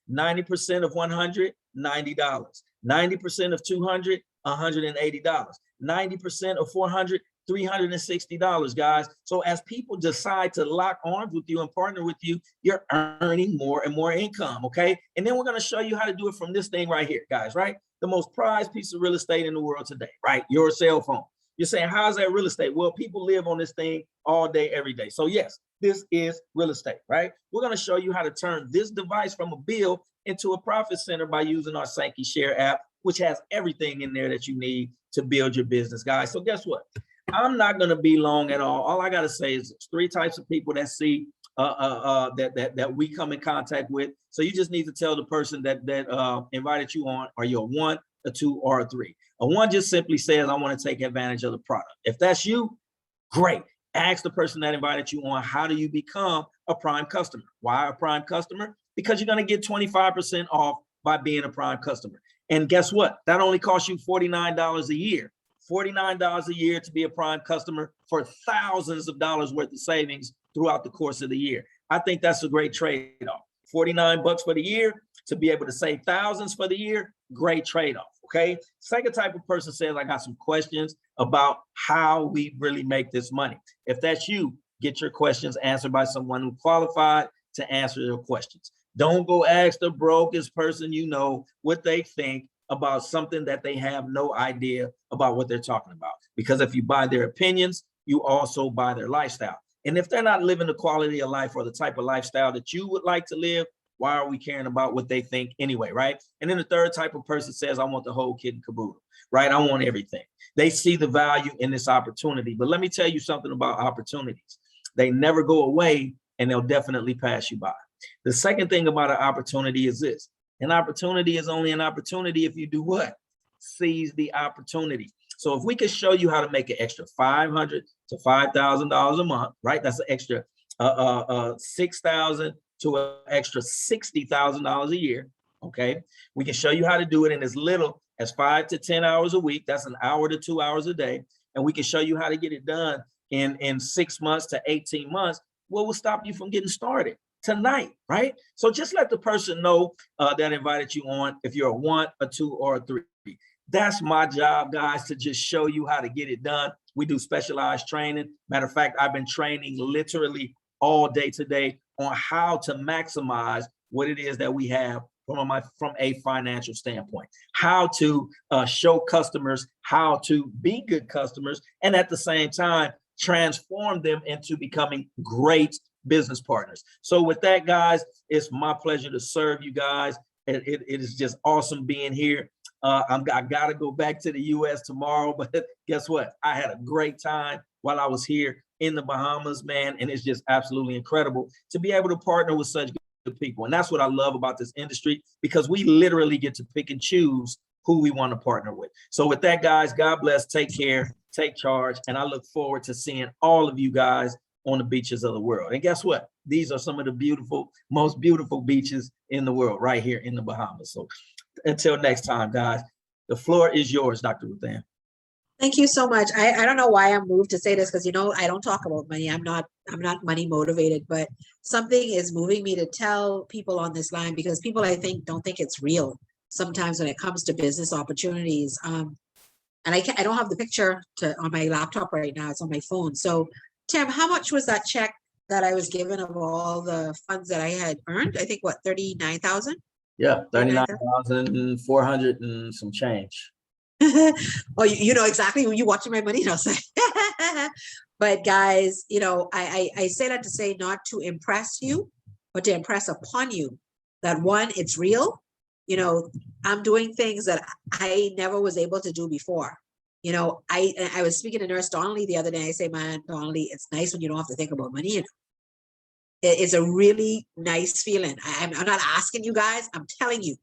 Speaker 6: 90% of 100, $90. 90% of 200, $180. 90% of 400, $360, guys. So as people decide to lock arms with you and partner with you, you're earning more and more income, okay? And then we're going to show you how to do it from this thing right here, guys, right? The most prized piece of real estate in the world today, right? Your cell phone. You're saying, how is that real estate? Well, people live on this thing all day, every day. So yes, this is real estate, right? We're going to show you how to turn this device from a bill into a profit center by using our Sankey Share app, which has everything in there that you need to build your business, guys. So guess what? I'm not going to be long at all. All I got to say is there's 3 types of people that see that we come in contact with. So you just need to tell the person that invited you on, are you a 1, a 2, or a 3? A 1 just simply says, I want to take advantage of the product. If that's you, great. Ask the person that invited you on, how do you become a prime customer? Why a prime customer? Because you're going to get 25% off by being a prime customer. And guess what? That only costs you $49 a year. $49 a year to be a prime customer for thousands of dollars worth of savings throughout the course of the year. I think that's a great trade-off. $49 for the year to be able to save thousands for the year, great trade-off, okay? Second type of person says, I got some questions about how we really make this money. If that's you, get your questions answered by someone who qualified to answer your questions. Don't go ask the brokest person you know what they think about something that they have no idea about what they're talking about. Because if you buy their opinions, you also buy their lifestyle. And if they're not living the quality of life or the type of lifestyle that you would like to live, why are we caring about what they think anyway, right? And then the third type of person says, I want the whole kit and caboodle, right? I want everything. They see the value in this opportunity. But let me tell you something about opportunities. They never go away, and they'll definitely pass you by. The second thing about an opportunity is this. An opportunity is only an opportunity if you do what? Seize the opportunity. So if we could show you how to make an extra $500 to $5,000 a month, right? That's an extra $6,000 to an extra $60,000 a year. Okay, we can show you how to do it in as little as 5 to 10 hours a week. That's an hour to 2 hours a day, and we can show you how to get it done in 6 months to 18 months. What will stop you from getting started tonight, right? So just let the person know that invited you on, if you're a 1, a 2, or a 3. That's my job, guys, to just show you how to get it done. We do specialized training. Matter of fact, I've been training literally all day today on how to maximize what it is that we have from a financial standpoint, how to show customers how to be good customers, and at the same time, transform them into becoming great business partners. So with that, guys, it's my pleasure to serve you guys. It is just awesome being here. I got to go back to the U.S. tomorrow, but guess what? I had a great time while I was here in the Bahamas, man, and it's just absolutely incredible to be able to partner with such good people. And that's what I love about this industry, because we literally get to pick and choose who we want to partner with. So with that, guys, God bless, take care, take charge, and I look forward to seeing all of you guys on the beaches of the world. And guess what? These are some of the beautiful, most beautiful beaches in the world right here in the Bahamas. So until next time, guys, the floor is yours, Dr. Ruthann.
Speaker 1: Thank you so much. I don't know why I'm moved to say this, because, you know, I don't talk about money. I'm not money motivated, but something is moving me to tell people on this line, because people, I think, don't think it's real sometimes when it comes to business opportunities. And I don't have the picture on my laptop right now. It's on my phone. So Tim, how much was that check that I was given of all the funds that I had earned? I think what, 39,000?
Speaker 6: Yeah, 39,400 and some change.
Speaker 1: Oh, you know exactly when you watching my money now. But guys, you know, I say that to say not to impress you, but to impress upon you that, one, it's real. You know, I'm doing things that I never was able to do before. You know, I was speaking to Nurse Donnelly the other day. I say, man, Donnelly, it's nice when you don't have to think about money. You know, it's a really nice feeling. I'm not asking you guys, I'm telling you.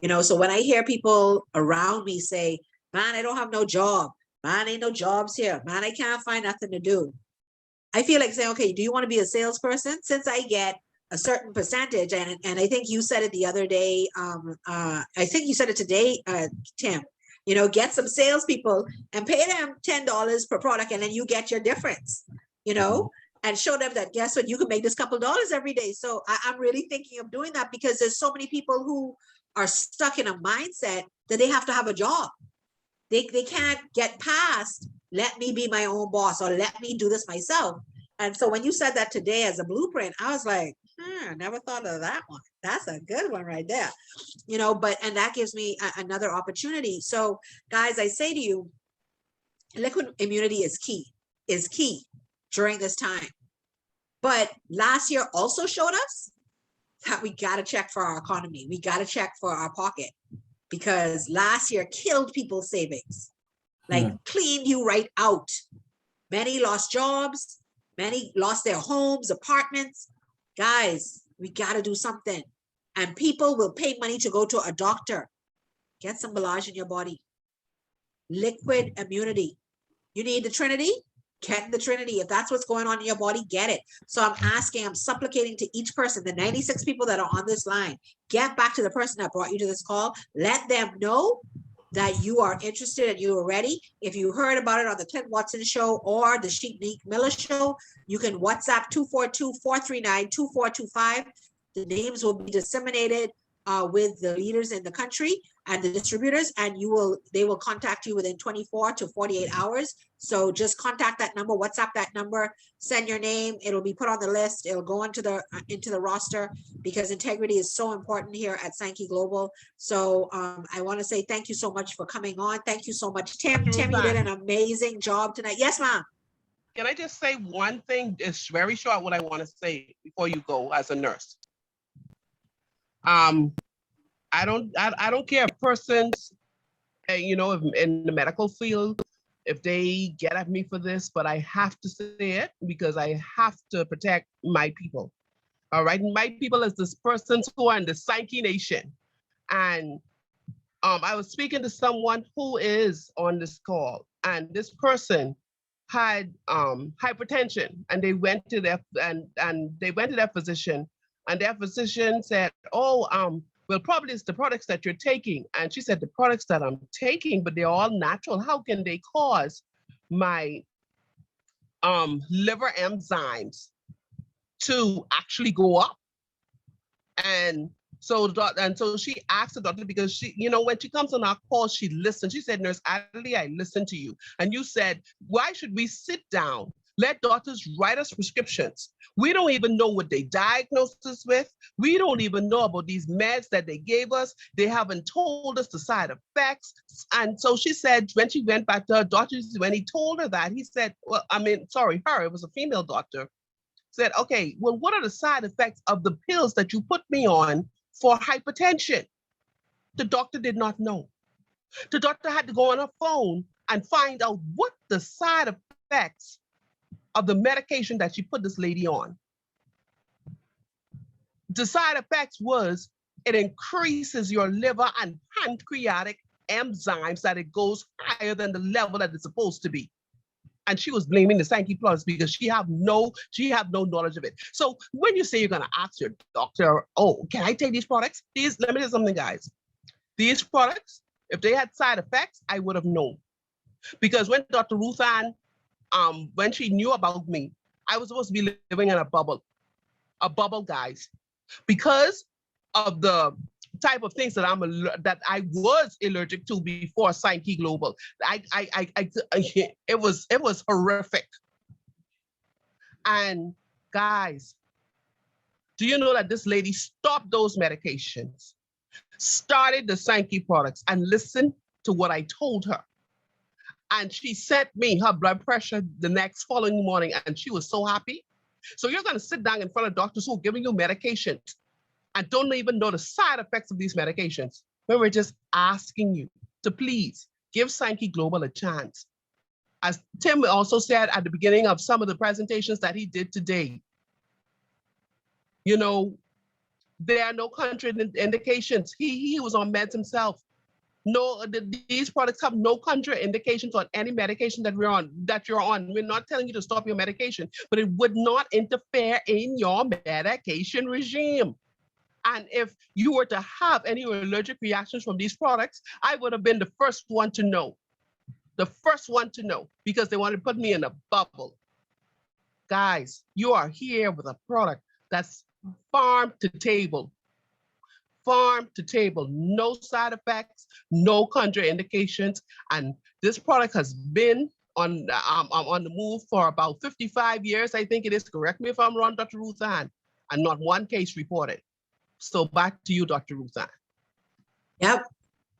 Speaker 1: You know, so when I hear people around me say, man, I don't have no job, man, ain't no jobs here, man, I can't find nothing to do, I feel like saying, okay, do you want to be a salesperson? Since I get a certain percentage, and I think you said it the other day, I think you said it today, Tim, you know, get some salespeople and pay them $10 per product, and then you get your difference, you know, and show them that, guess what, you can make this couple dollars every day. So I'm really thinking of doing that, because there's so many people who are stuck in a mindset that they have to have a job. They can't get past, let me be my own boss, or let me do this myself. And so when you said that today as a blueprint, I was like, I never thought of that one. That's a good one right there. You know, and that gives me another opportunity. So guys, I say to you, liquid immunity is key during this time. But last year also showed us that we got to check for our economy. We got to check for our pocket, because last year killed people's savings, like cleaned you right out. Many lost jobs, many lost their homes, apartments. Guys, we got to do something. And people will pay money to go to a doctor. Get some Belage in your body. Liquid immunity. You need the Trinity? Get the Trinity. If that's what's going on in your body, get it. So I'm supplicating to each person, the 96 people that are on this line, get back to the person that brought you to this call. Let them know that you are interested and you are ready. If you heard about it on the Clint Watson show or the Sheikh Miller show, you can WhatsApp 242-439-2425. The names will be disseminated with the leaders in the country and the distributors, and they will contact you within 24 to 48 hours. So just contact that number, WhatsApp that number, send your name. It'll be put on the list. It'll go into the roster, because integrity is so important here at Sankey Global. So I want to say thank you so much for coming on. Thank you so much, Tim. Tim, you did an amazing job tonight. Yes, ma'am.
Speaker 5: Can I just say one thing? It's very short what I want to say before you go as a nurse. I don't care if persons, you know, if in the medical field, if they get at me for this, but I have to say it because I have to protect my people. All right, my people is this persons who are in the Sankey Nation. And I was speaking to someone who is on this call, and this person had hypertension, and they went to their physician, and their physician said, "Oh, well, probably it's the products that you're taking." And she said, "The products that I'm taking, but they're all natural. How can they cause my liver enzymes to actually go up?" And so she asked the doctor, because she, you know, when she comes on our call, she listens. She said, "Nurse Adley, I listened to you. And you said, why should we sit down? Let doctors write us prescriptions. We don't even know what they diagnosed us with. We don't even know about these meds that they gave us. They haven't told us the side effects." And so she said, when she went back to her doctor, when he told her that, he said, well, I mean, sorry, it was a female doctor, said, "Okay, well, what are the side effects of the pills that you put me on for hypertension?" The doctor did not know. The doctor had to go on her phone and find out what the side effects of the medication that she put this lady on. The side effects was it increases your liver and pancreatic enzymes, that it goes higher than the level that it's supposed to be. And she was blaming the Sankey Plus because she have no knowledge of it. So when you say you're gonna ask your doctor, "Oh, can I take these products?" Let me tell you something, guys. These products, if they had side effects, I would have known. Because when Dr. Ruth Ann, when she knew about me, I was supposed to be living in a bubble, guys, because of the type of things that I was allergic to before Sankey Global. It was horrific. And guys, do you know that this lady stopped those medications, started the Sankey products, and listened to what I told her? And she sent me her blood pressure the next following morning, and she was so happy. So you're going to sit down in front of doctors who are giving you medications and don't even know the side effects of these medications, when we're just asking you to please give Sankey Global a chance. As Tim also said at the beginning of some of the presentations that he did today, you know, there are no contraindications. He was on meds himself. No, these products have no contraindications on any medication that you're on. We're not telling you to stop your medication, but it would not interfere in your medication regime. And if you were to have any allergic reactions from these products, I would have been the first one to know. The first one to know, because they wanted to put me in a bubble. Guys, you are here with a product that's farm to table. Farm to table, no side effects, no contraindications. And this product has been on the move for about 55 years, I think it is. Correct me if I'm wrong, Dr. Ruth Ann, and not one case reported. So back to you, Dr. Ruth Ann.
Speaker 1: Yep.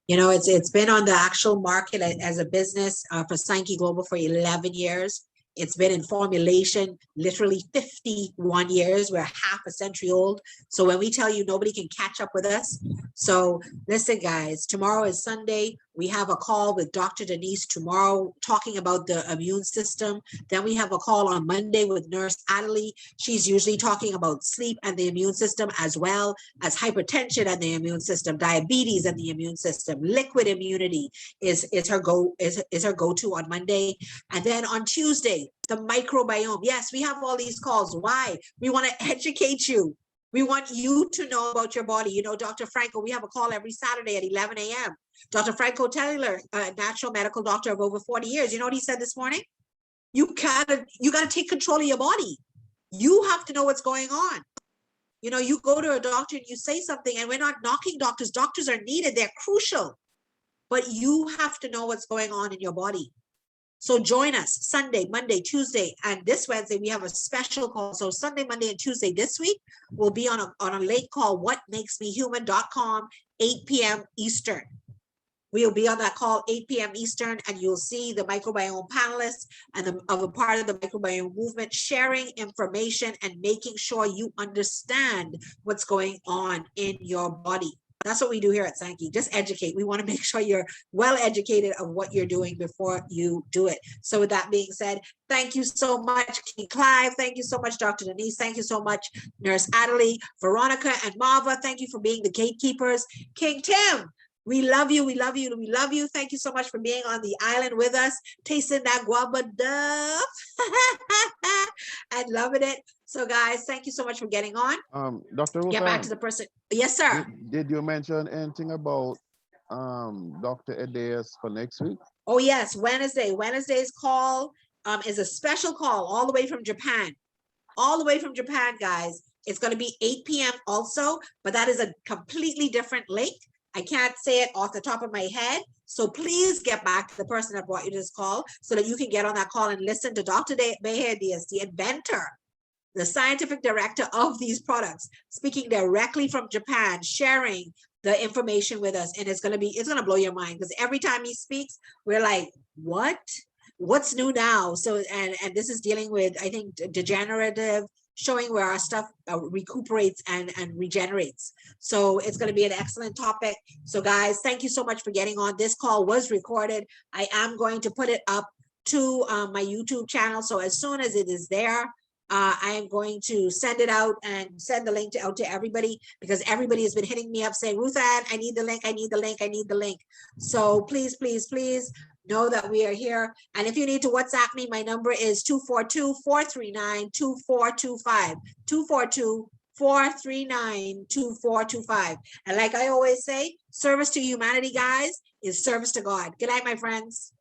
Speaker 1: You know, it's been on the actual market as a business for Sankey Global for 11 years. It's been in formulation literally 51 years. We're half a century old. So when we tell you nobody can catch up with us. So listen, guys, tomorrow is Sunday. We have a call with Dr. Denise tomorrow talking about the immune system. Then we have a call on Monday with Nurse Adelie. She's usually talking about sleep and the immune system, as well as hypertension and the immune system, diabetes and the immune system. Liquid immunity is her go-to on Monday. And then on Tuesday, the microbiome. Yes, we have all these calls. Why? We want to educate you. We want you to know about your body. You know, Dr. Franco, we have a call every Saturday at 11 a.m. Dr. Franco Taylor, a natural medical doctor of over 40 years. You know what he said this morning? You gotta take control of your body. You have to know what's going on. You know, you go to a doctor and you say something, and we're not knocking doctors. Doctors are needed, they're crucial. But you have to know what's going on in your body. So join us Sunday, Monday, Tuesday, and this Wednesday we have a special call. So Sunday, Monday, and Tuesday this week will be on a late call, whatmakesmehuman.com, 8 p.m. Eastern. We'll be on that call 8 p.m. Eastern, and you'll see the microbiome panelists and of a part of the microbiome movement sharing information and making sure you understand what's going on in your body. That's what we do here at Sankey, just educate. We want to make sure you're well educated of what you're doing before you do it. So with that being said, thank you so much, King Clive. Thank you so much, Dr. Denise. Thank you so much, Nurse Adelie, Veronica, and Marva. Thank you for being the gatekeepers. King Tim, we love you. We love you. We love you. Thank you so much for being on the island with us, tasting that guava duff and loving it. So guys, thank you so much for getting on.
Speaker 3: Dr.
Speaker 1: Get back to the person. Yes, sir.
Speaker 3: Did you mention anything about Dr. Edeas for next week?
Speaker 1: Oh yes, Wednesday. Wednesday's call is a special call all the way from Japan. All the way from Japan, guys. It's going to be 8 p.m. also, but that is a completely different link. I can't say it off the top of my head. So please get back to the person that brought you this call so that you can get on that call and listen to Dr. Beher Diaz, the inventor, the scientific director of these products, speaking directly from Japan, sharing the information with us. And it's going to blow your mind, because every time he speaks, we're like, what's new now? So, and this is dealing with, I think, degenerative, showing where our stuff recuperates and regenerates. So it's going to be an excellent topic. So guys, thank you so much for getting on. This call was recorded. I am going to put it up to my YouTube channel. So as soon as it is there, I am going to send it out and send the link out to everybody, because everybody has been hitting me up saying, Ruth Ann, I need the link, I need the link, I need the link. So please, please, please know that we are here. And if you need to WhatsApp me, my number is 242-439-2425, 242-439-2425. And like I always say, service to humanity, guys, is service to God. Good night, my friends.